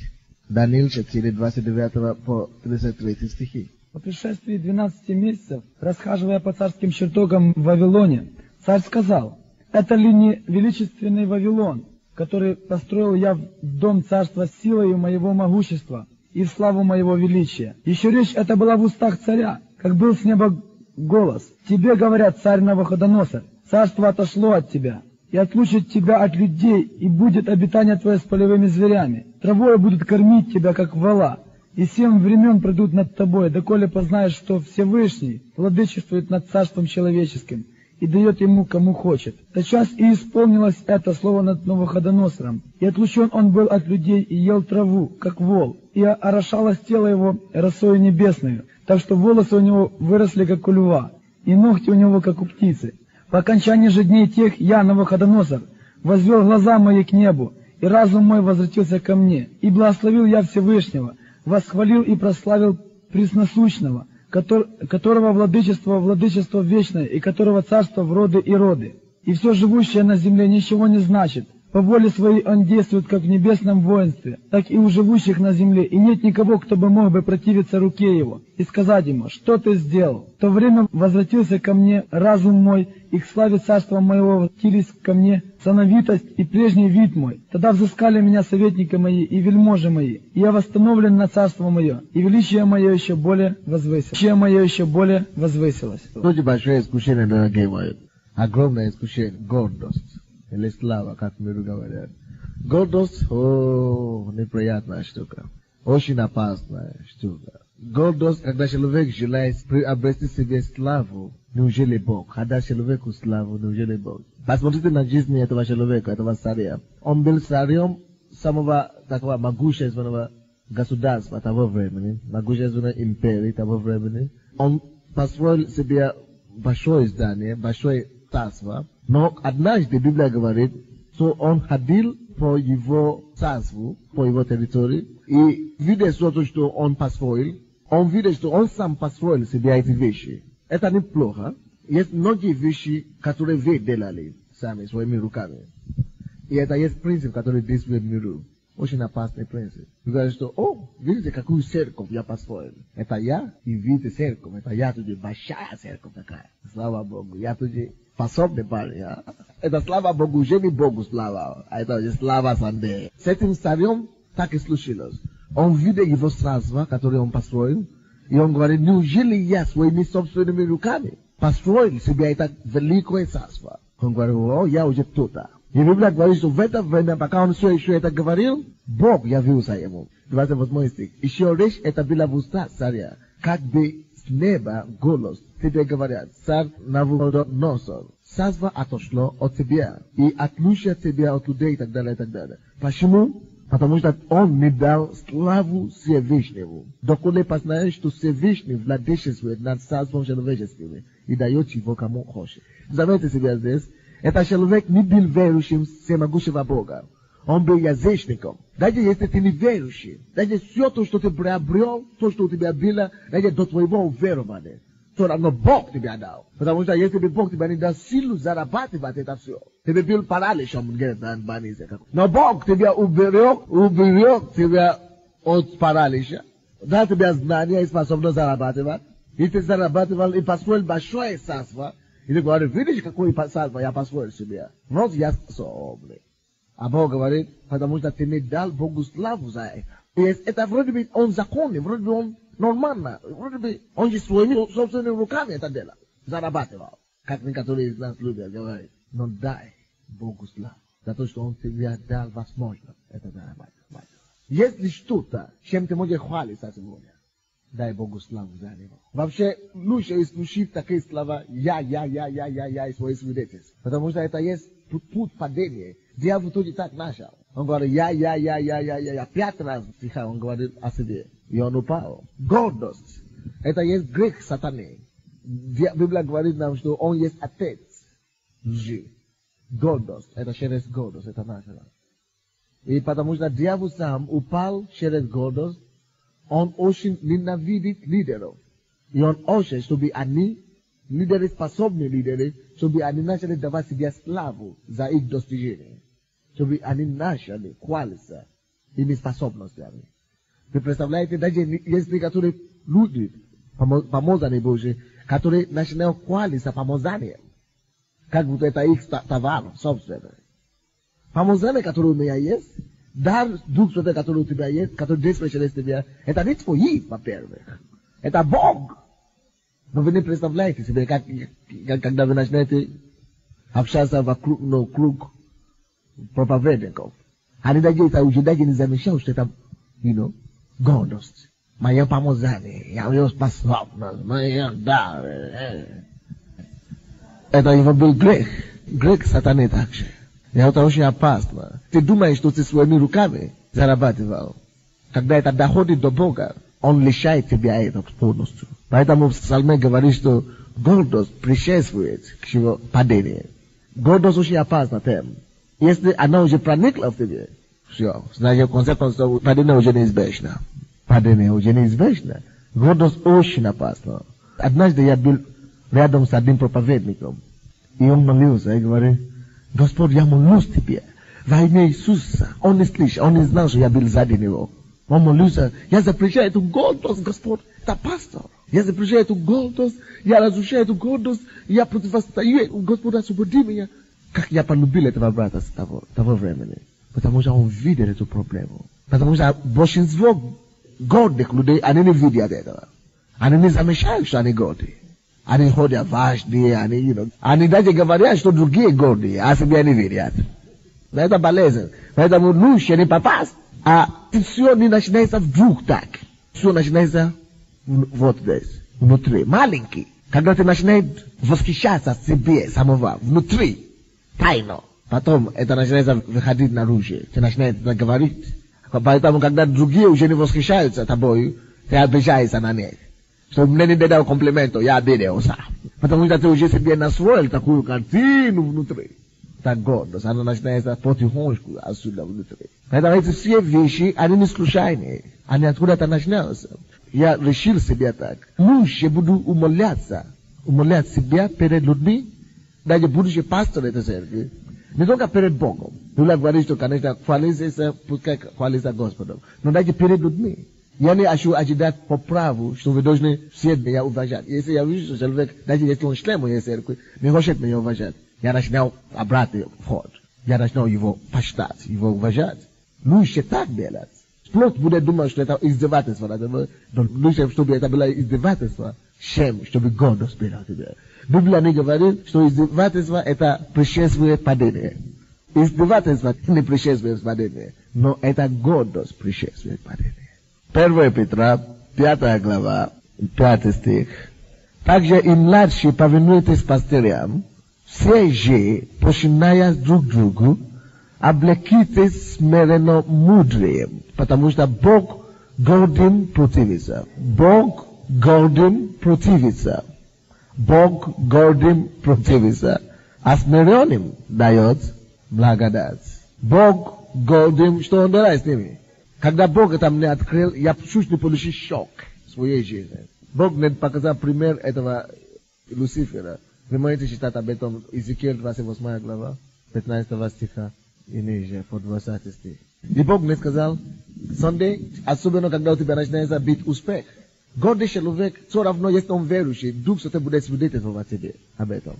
Даниил 4, 29 по 33 стихи. По пришествии 12 месяцев, расхаживая по царским чертогам в Вавилоне, царь сказал: «Это ли не величественный Вавилон, который построил я в дом царства силою моего могущества и в славу моего величия?» Еще речь эта была в устах царя, как был с неба голос: «Тебе, говорят, царь Навуходоносор, царство отошло от тебя, и отлучит тебя от людей, и будет обитание твое с полевыми зверями. Травою будут кормить тебя, как вола, и 7 времен придут над тобой, доколе познаешь, что Всевышний владычествует над царством человеческим, и дает ему, кому хочет». Тотчас и исполнилось это слово над Навуходоносором, и отлучен он был от людей, и ел траву, как вол, и орошалось тело его росою небесною, так что волосы у него выросли, как у льва, и ногти у него, как у птицы. По окончании же дней тех я, Навуходоносор, возвел глаза мои к небу, и разум мой возвратился ко мне, и благословил я Всевышнего, восхвалил и прославил Пресносущного, которого владычество вечное, и которого царство в роды и роды. И все живущее на земле ничего не значит. По воле своей он действует как в небесном воинстве, так и у живущих на земле, и нет никого, кто бы мог бы противиться руке его и сказать ему: «Что ты сделал?» В то время возвратился ко мне разум мой, и к славе царства моего возвратились ко мне сановитость и прежний вид мой. Тогда взыскали меня советники мои и вельможи мои, и я восстановлен на царство мое, и величие мое еще более возвысилось. Тут большое искушение, дорогие мои. Огромное искушение, гордость. Или слава, как в миру говорят. Гордость, неприятная штука. Очень опасная штука. Гордость, когда человек желает приобрести себе славу, неужели Бог? Когда человеку славу, неужели Бог? Посмотрите на жизнь этого человека, этого царя. Он был царем самого такого могущественного государства того времени, могущественной империи того времени. Он построил себе большое здание, большое царство. Но однажды Библия говорит, что он ходил по его царству, по его территории, и видя то, что он построил, он видел, что он сам построил себе эти вещи. Это неплохо. Есть многие вещи, которые вы делали сами, своими руками. И это есть принцип, который действует в миру. Очень опасный принцип. Вы говорите, что, видите, какую церковь я построил. Это я, и видите церковь, это я тут большая церковь такая. Слава Богу, я тут способный парень. Это слава Богу, уже не Богу слава, а это уже слава Сандея. С этим царем так и случилось. Он видел его царство, которое он построил, и он говорит: неужели я своими собственными руками построил себе это великое царство? Он говорит: я уже тут-то. И Библия говорит, что в это время, пока он все еще это говорил, Бог явился ему. 28 стих. Еще речь это была в устах царя, как бы с неба голос. Тебе говорят: царь Навуходоносор, царство отошло от тебя, и отлучит тебя от людей, и так далее, и так далее. Почему? Потому что он не дал славу Всевышнему. Доколе познаешь, что Всевышний владычествует над царством человеческим и дает его кому хочет. Заметьте себя здесь. Этот человек не был верующим всемогущего Бога. Он был язычником. Даже если ты не верующий, даже все то, что ты приобрел, то, что у тебя было, даже до твоего уверования, все равно Бог тебя дал. Потому что если бы Бог тебя не дал силу зарабатывать это все, ты бы был параличом где-то в больнице. Но Бог тебя уберег тебя от паралича, дал тебе знания и способность зарабатывать. И ты зарабатывал и построил большое царство. И ты говоришь: видишь, какое царство я построил себе? Вот я способный. А Бог говорит: потому что ты не дал Богу славу за это. И это вроде бы он законный, вроде бы он нормально, вроде бы он же своими собственными руками это делал, зарабатывал. Как некоторые из нас любят говорить. Но дай Богу славу за то, что он тебе дал возможность это зарабатывать. Если что-то, чем ты можешь хвалиться сегодня, дай Богу славу за него. Вообще, лучше исключить такие слова я из своих свидетельств. Потому что это есть путь падения. Дьявол тоже так начал. Он говорит, я. 5 раз стиха он говорит о себе. И он упал. Гордость. Это есть грех сатаны. Библия говорит нам, что он есть отец лжи. Гордость. Это через гордость. Это начало. И потому что дьявол сам упал через гордость, он очень ненавидит лидеров. И он хочет, чтобы они, лидеры, способные лидеры, чтобы они начали давать себе славу за их достижения. Чтобы они начали хвалиться ими способностями. Вы представляете, даже есть некоторые люди, помазанные Божьи, которые начинают хвалиться помазанием. Как будто это их товар собственный. Помазание, которое у меня есть, дар Дух Святой, который у тебя есть, который действует через тебя, это не твои, во-первых. Это Бог. Но вы не представляете себе, когда вы начинаете общаться вокруг проповедников. Они даже не замечают, что это, гордость. Мое помазание, мое способность, мое дар. Это его был грех. Грех сатаны также. И это очень опасно. Ты думаешь, что ты своими руками зарабатывал. Когда это доходит до Бога, Он лишает тебя этого полностью. Поэтому в Псалме говорит, что гордость предшествует к его падению. Гордость очень опасна тем. Если она уже проникла в тебя, все, значит концепт, что падение уже неизбежно. Падение уже неизбежно. Гордость очень опасна. Однажды я был рядом с одним проповедником, и он молился и говорит, Господь, я молюсь тебе во имя Иисуса. Он не слышал, он не знал, что я был сзади него. Он молился, я запрещаю эту гордость, Господь, это пастор. Я запрещаю эту гордость, я разрушаю эту гордость, я противостою, Господь, освободи меня. Как я полюбил этого брата с того времени. Потому что он видел эту проблему. Потому что большинство гордых людей, они не видят этого. Они не замечают, что они гордые. Они ходят важные, они даже говорят, что другие гордые, а себя не видят. Это болезнь. Поэтому лучше не попасть. А все не начинается вдруг так. Все начинается вот здесь, внутри, маленький. Когда ты начинаешь восхищаться себе самого, внутри, тайно. Потом это начинается выходить наружу. Ты начинаешь говорить. Поэтому, когда другие уже не восхищаются тобой, ты обижаешься на них. Что мне не дал комплименту, я обиделся. Потому что ты уже себе настроил такую картину внутри. Так гордость, она начинается потихоньку отсюда внутри. Поэтому эти все вещи, они не случайные. Они откуда-то начинаются. Я решил себе так. Лучше буду умолять себя перед людьми, даже будучи пастором этой церкви, не только перед Богом. Библия говорит, что, конечно, хвалиться, пускай хвалиться Господом, но даже перед людьми. Я не хочу ожидать по праву, что вы должны все меня уважать. Если я вижу, что человек, даже если он член моей церкви, не хочет меня уважать, я начинаю обратный вход. Я начинаю его почитать, его уважать. Лучше так делать. Плод будет думать, что это издевательство. Но лучше, чтобы это было издевательство, чем чтобы гордость была тебя. Библия не говорит, что издевательство это предшествует падение. Издевательство не предшествует падение, но это гордость предшествует падение. 1 Петра, 5 глава, 5 стих. Также и младшие повинуйтесь пастырям, все же, починая друг другу, облекитесь смиренно мудрием, потому что Бог гордым противится. Бог гордым противится. Бог гордым противится, а смиренным дает благодать. Бог гордым, что он делает с ними? Когда Бог это мне открыл, я чуть не получил шок в своей жизни. Бог мне показал пример этого Люцифера. Вы можете читать об этом Иезекииль 28 глава, 15 стиха и ниже, по 20 стих. И Бог мне сказал, Сонday, особенно когда у тебя начинается бить успех. Гордый человек, все равно, если он верующий, Дух Святой будет свидетельствовать тебе об этом.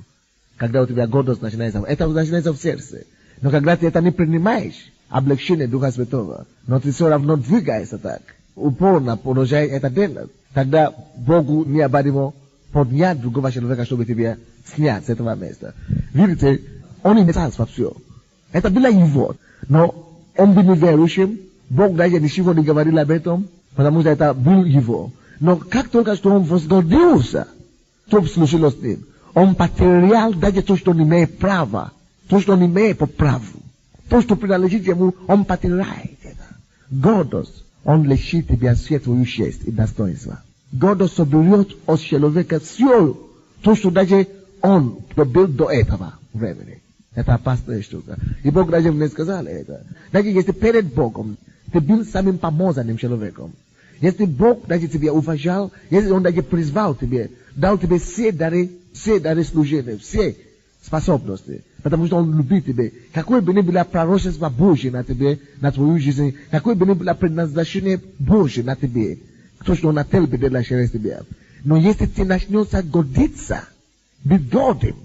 Когда у тебя гордость начинается, это начинается в сердце. Но когда ты это не принимаешь, облегчение Духа Святого, но ты все равно двигаешься так, упорно продолжай это делать, тогда Богу необходимо поднять другого человека, чтобы тебя снять с этого места. Видите, он не царство все. Это было его. Но он был неверующим, Бог даже ничего не говорил об этом, потому что это был его. Но как только что он возгордился, чтобы служило с ним, он потерял даже то, что он имеет право, то, что он имеет по праву. То, что принадлежит ему, он потеряет это. Гордость, он лишит тебя всей твою честь и достоинства. Гордость соберет от человека все, то, что даже он добил до этого времени. Это опасная штука. И Бог даже мне сказал это. Даже если перед Богом ты был самым помазанным человеком, если Бог даже тебя уважал, если Он даже призвал тебе, дал тебе все дары служения, все способности, потому что Он любит тебя. Какое бы ни было пророчество Божье на тебе, на твою жизнь, какое бы ни было предназначение Божье на тебе, то, что Он отел бы для через тебя. Но если ты начнешь гордиться, быть гордым,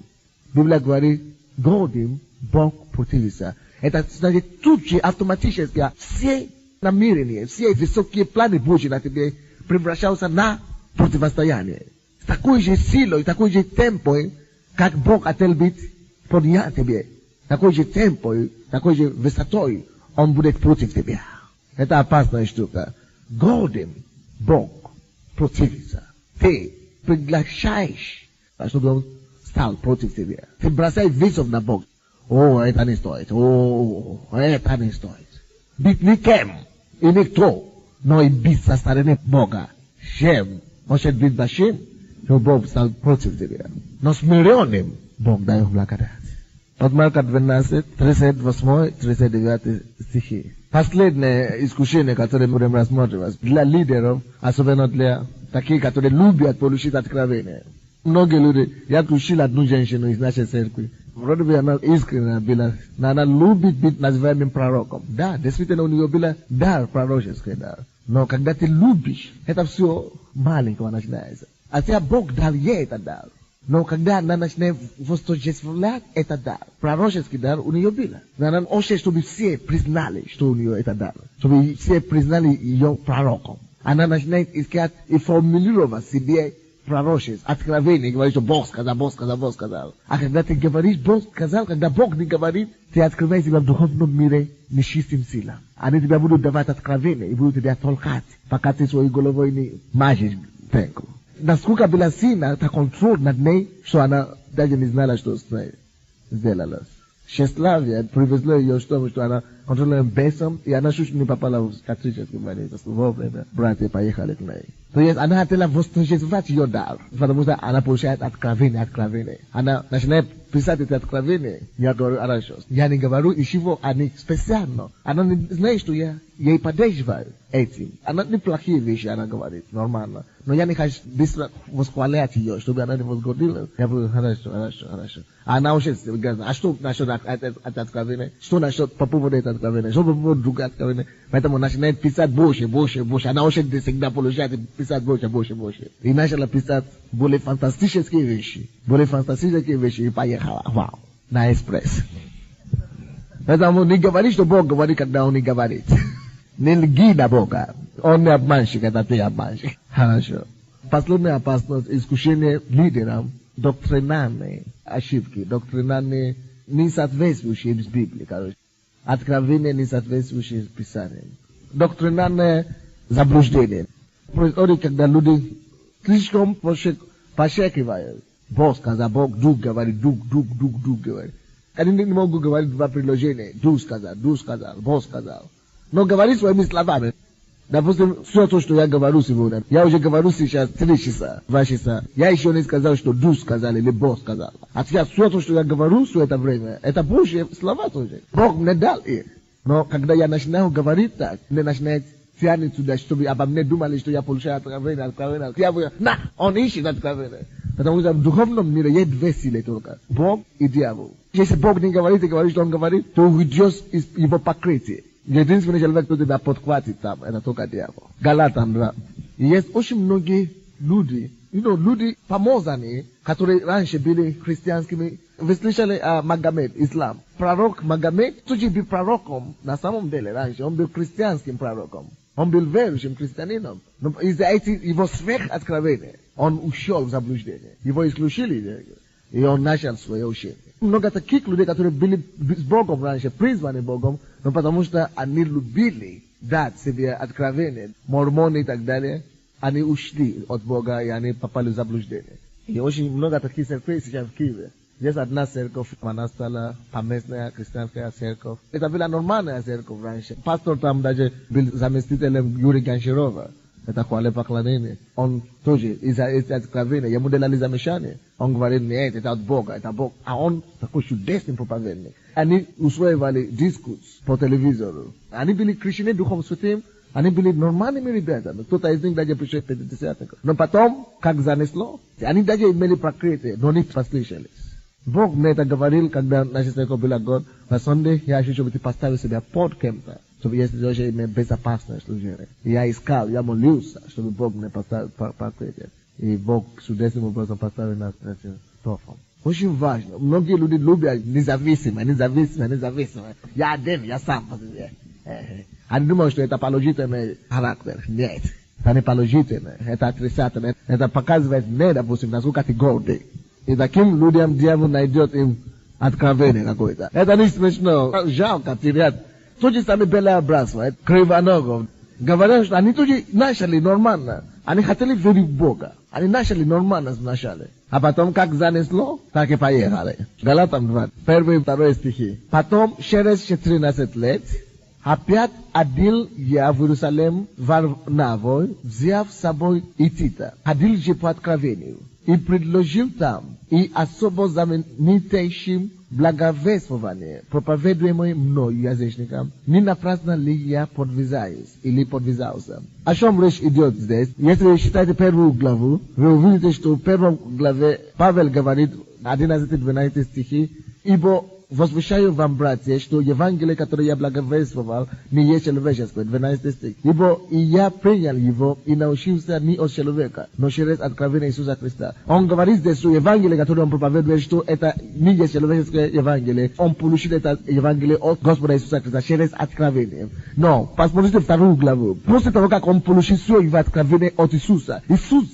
Библия говорит, гордым Бог противится. Это значит, тут же автоматически все намерения, все высокие планы Божьи на тебе превращаются на противостояние. С такой же силой, такой же темпой, как Бог хотел быть поднят тебе. Такой же темпой, такой же высотой Он будет против тебя. Это опасная штука. Гордым Бог противится. Ты приглашаешь, чтобы Он стал против тебя. Ты бросаешь вызов на Бога. О, это не стоит. О, это не стоит. Быть никем и никто, но и быть со стороны Бога. Чем может быть большим, что Бог стал против тебя. Но смиренным Бог дает благодать. От Марка 12, 38, 39 стихи. Последнее искушение, которое мы будем рассматривать, для лидеров, особенно для таких, которые любят получить откровение. Многие люди, я включил одну женщину из нашей церкви. Вроде бы она искренне была, но она любит быть называемым пророком. Да, действительно у нее был дар, пророческий дар. Но когда ты любишь, это все маленького начинается. А тебя Бог дал ей этот дар. Но когда она начинает восторжествовать этот дар, пророческий дар у нее был. Но она хочет, чтобы все признали, что у нее этот дар. Чтобы все признали ее пророком. Она начинает искать и формулировать себе пророчество, откровение, говорит, что Бог сказал, Бог сказал, Бог сказал. А когда ты говоришь, Бог сказал, когда Бог не говорит, ты открываешь себя в духовном мире нечистым силам. Они тебя будут давать откровение и будут тебя толкать, пока ты своей головой не мажешь пенку. Насколько была сильна, это контроль над ней, что она даже не знала, что сделала. Тщеславие привезло ее к тому, что она контролирует бесом, и она чуть не попала в католический больницу. Вовремя братья поехали к ней. То есть она хотела восторжествовать ее дар, потому что она получает откровение. Она начинает писать это откровение. Я говорю, хорошо. Я не говорю ничего, они специально. Она не знает, что я ей поддерживаю этим. Она не плохие вещи, она говорит, нормально. Но я не хочу быстро восхвалять ее, чтобы она не возгордилась. Я говорю, хорошо. А она уже говорит, а что насчет это откровение? Что насчет по поводу этого откровения? Что по поводу другого откровения? Поэтому начинает писать больше. Она уже всегда получает писать больше. И начала писать более фантастические вещи. И поехала. Вау. На экспресс. Поэтому не говори, что Бог говорит, когда Он не говорит. Не лги на Бога. Он не обманщик, это ты обманщик. Хорошо. Последняя опасность, искушение лидерам, доктринальные ошибки, доктринальные несоответствующие с Библией, короче. Откровения, несоответствующие с Писанием. Доктринальное заблуждение. Происходит, когда люди слишком пошекивают. Бог сказал, Бог, Дух говорит, Дух говорит. Они не могут говорить два предложения. Дух сказал, Бог сказал. Но говори своими словами. Допустим, все то, что я говорю сегодня, я уже говорю сейчас 3 часа, 2 часа. Я еще не сказал, что Дух сказал или Бог сказал. А сейчас все то, что я говорю все это время, это Божьи слова тоже. Бог мне дал их. Но когда я начинаю говорить так, мне начинает тянуть туда, чтобы обо мне думали, что я получаю откровение. Я говорю, он ищет откровение. Потому что в духовном мире есть 2 силы только. Бог и дьявол. Если Бог не говорит, и говорит, что Он говорит, то уйдешь из его покрытия. Единственный человек, кто тебя подхватит там, это только дьявол. Галатам 2. И есть очень многие люди, люди помазанные, которые раньше были христианскими. Вы слышали о Магомед, ислам. Пророк Магомед, тоже был пророком, на самом деле раньше, он был христианским пророком. Он был верующим христианином. Но из-за его сверхоткровения он ушел в заблуждение. Его исключили, и он начал свое учение. Много таких людей, которые были с Богом раньше, призваны Богом, но потому что они любили дать себе откровение, мормоны и так далее, они ушли от Бога, и они попали в заблуждение. И очень много таких церквей сейчас в Киеве. Здесь одна церковь, она стала поместная христианская церковь. Это была нормальная церковь раньше. Пастор там даже был заместителем Юрия Гончарова. Это хвалопоклонение. Он тоже из-за откровения, ему делали замешание. Он говорит, нет, это от Бога, это Бог. А он такой чудесный проповедник. Они усваивали дискус по телевизору. Они были крещены Духом Святым, они были нормальными ребятами. Кто-то из них даже пришел в 50-х. Но потом, как занесло, они даже имели прокрытие, но не послушались. Бог мне это говорил, когда наша церковь была год. На Sunday я хочу, чтобы ты поставил себя под кем-то. Чтобы я тоже имел безопасное служение. И я искал, я молился, чтобы Бог мне поставил прокрытие. И Бог чудесным образом поставил нас этим строфом. Очень важно. Многие люди любят независимо. Я один, я сам. Они думают, что это положительный характер. Нет. Это не положительный. Это отрицательный. Это показывает не, допустим, насколько ты гордый. И таким людям дьявол найдет им откровение какое-то. Это не смешно. Жалко терять. То же самое Белообразцев, Кривоногов. Говорят, что они тоже начали нормально. Они хотели верить в Бога. Они начали нормально вначале. А потом, как занесло, так и поехали. Галатам 2, 1-2 стихи. Потом, через 14 лет, опять одел я в Иерусалим Варнавой, взяв с собой и Тита. Ходил же по откровению. И предложил там, и особо знаменитейшим благовествование, проповедуемое мною язычникам, не напрасно ли я подвязаюсь или подвязался. О чем речь идет здесь? Если вы читаете первую главу, вы увидите, что в первом главе Павел говорит, 11-12 стихи, ибо возвещаю вам, братья, что Евангелие, которое я благовествовал, не есть человеческое. 12 стих. Ибо и я принял его и научился не от человека, но через откровение Иисуса Христа. Он говорит здесь, что Евангелие, которое он проповедует, что это не есть человеческое Евангелие. Он получил это Евангелие от Господа Иисуса Христа через откровение. Но, посмотрите вторую главу. После того, как он получил свое откровение от Иисуса, Иисус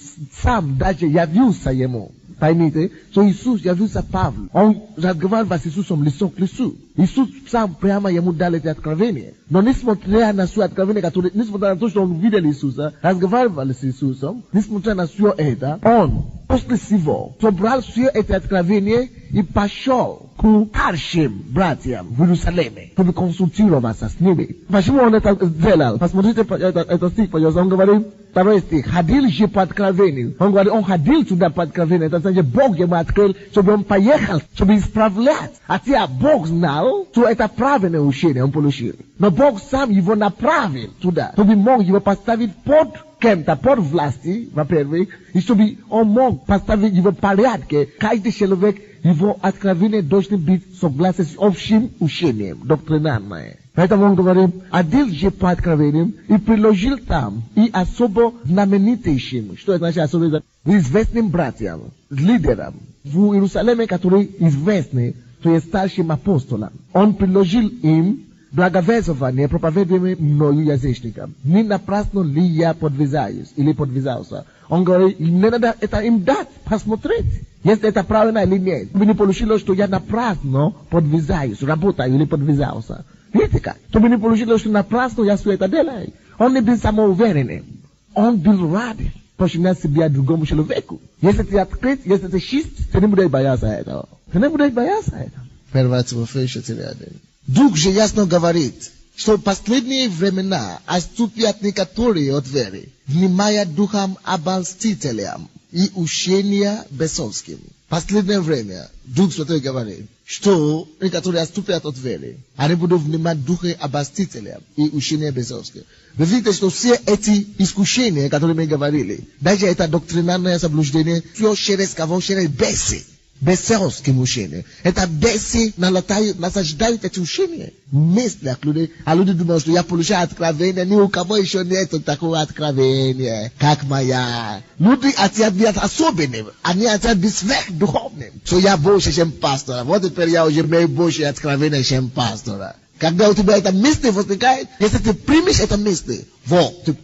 сам даже явился ему. Поймите, что Иисус явился Павлу. Он разговаривал с Иисусом лицом к лицу. Иисус сам прямо ему дал это откровение. Но несмотря на свое откровение, которое, несмотря на то, что он видел Иисуса, разговаривал с Иисусом, несмотря на все это, он после всего собрал все это откровение и пошел к старшим братьям в Иерусалиме, чтобы консультироваться с ними. Почему он это сделал? Посмотрите этот стих, пожалуйста. Он говорит, второй стих, ходил же по откровению. Он говорит, он ходил туда по откровению. Это значит, Бог ему открыл, чтобы он поехал, чтобы исправлять. Хотя Бог знал, что это правильное учение он получил. Но Бог сам его направил туда, чтобы мог его поставить под кем-то, под власти, во-первых, и чтобы он мог поставить его в порядке. Каждый человек, его откровение должно быть согласно с общим учением, доктринальное. Поэтому он говорит, одел же по откровениям и приложил там, и особо знаменитейшим, что это значит особо известным братьям, лидерам в Иерусалиме, которые известны, то есть старшим апостолам. Он приложил им благовествование, проповедуемое мною язычникам. Не напрасно ли я подвязаюсь или подвязался? Он говорит, не надо это им дать, посмотреть, если это правильно или нет. Чтобы не получилось, что я напрасно подвязаюсь, работаю или подвязался. Видите как? Чтобы не получилось, что напрасно я все это делаю. Он не был самоуверенным. Он был рад починать себя другому человеку. Если ты открыт, если ты чист, ты не будешь бояться этого. Ты не будешь бояться этого. 1 Тимофея 4:1. Дух же ясно говорит, что в последние времена отступят некоторые от веры, внимая духам обольстителям и учения бесовским. Последнее время Дух Святой говорит, что некоторые отступят от веры, они будут внимать духам обольстителям и учения бесовским. Вы видите, что все эти искушения, которые мы говорили, даже это доктринальное заблуждение, все через кого? Через бесы. Бесовским учением. Это бесы насаждают эти учения. Мыслях людей. А люди думают, что я получаю откровение, ни у кого еще нет такого откровения, как моя. Люди хотят быть особенными. Они хотят быть сверхдуховными. Что я больше, чем пастора. Вот теперь я уже имею больше откровения, чем пастора. Когда у тебя это мысли возникает, если ты примешь это мысли, ты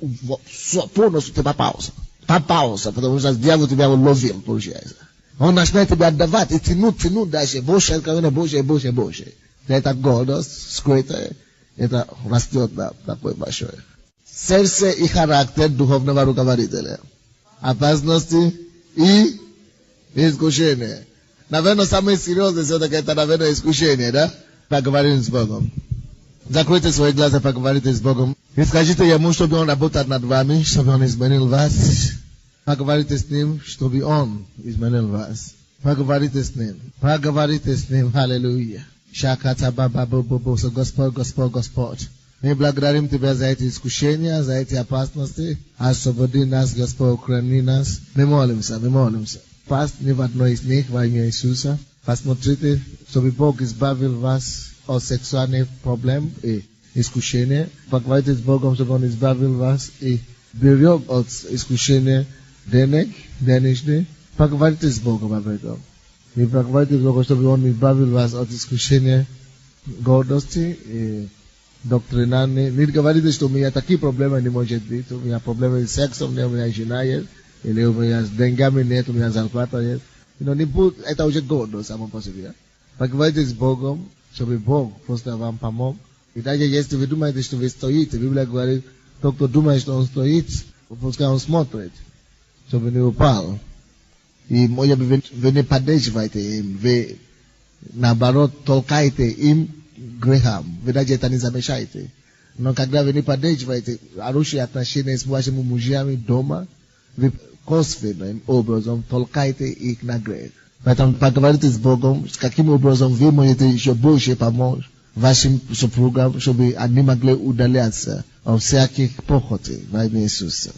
полностью ты попался. Попался, потому что дьявол тебя уловил, получается. Он начинает тебя отдавать и тянуть дальше, больше откровения, больше. Это гордость скрытая, это растет такое большое. Сердце и характер духовного руководителя. Опасности и искушения. Наверное, самое серьезное все-таки это, наверное, искушение, да? Поговорим с Богом. Закройте свои глаза, поговорите с Богом. И скажите Ему, чтобы Он работал над вами, чтобы Он изменил вас. Поговорите с Ним, чтобы Он изменил вас. Поговорите с Ним. Поговорите с Ним. Аллилуйя. Шаката баба бубу. Господь, Господь, Господь. Мы благодарим Тебя за эти искушения, за эти опасности. Освободи нас, Господь, укрони нас. Мы молимся, мы молимся. Пасть не в одной из них во имя Иисуса. Посмотрите, чтобы Бог избавил вас от сексуальных проблем и искушения. Поговорите с Богом, чтобы Он избавил вас и берег от искушения денежных. Поговорите с Богом об этом. И поговорите с Богом, чтобы Он избавил вас от искушения гордости и доктринальной. Не говорите, что у меня такие проблемы не может быть. У меня проблемы с сексом, у меня жена есть. Или у меня с деньгами нет, у меня зарплата есть. Не будет, это уже гордость само по себе. Поговорите с Богом, чтобы Бог просто вам помог. И даже если вы думаете, что вы стоите, Библия говорит, тот, кто думает, что он стоит, пускай он смотрит, чтобы не упал. И может быть, вы не поддерживаете им, вы наоборот толкаете им грехам, вы даже это не замечаете. Но когда вы не поддерживаете хорошие отношения с вашими мужьями дома, вы косвенным образом толкаете их на грех. Поэтому поговорите с Богом, каким образом вы можете еще больше помочь вашим супругам, чтобы они могли удаляться от всяких похотей во имя Иисуса.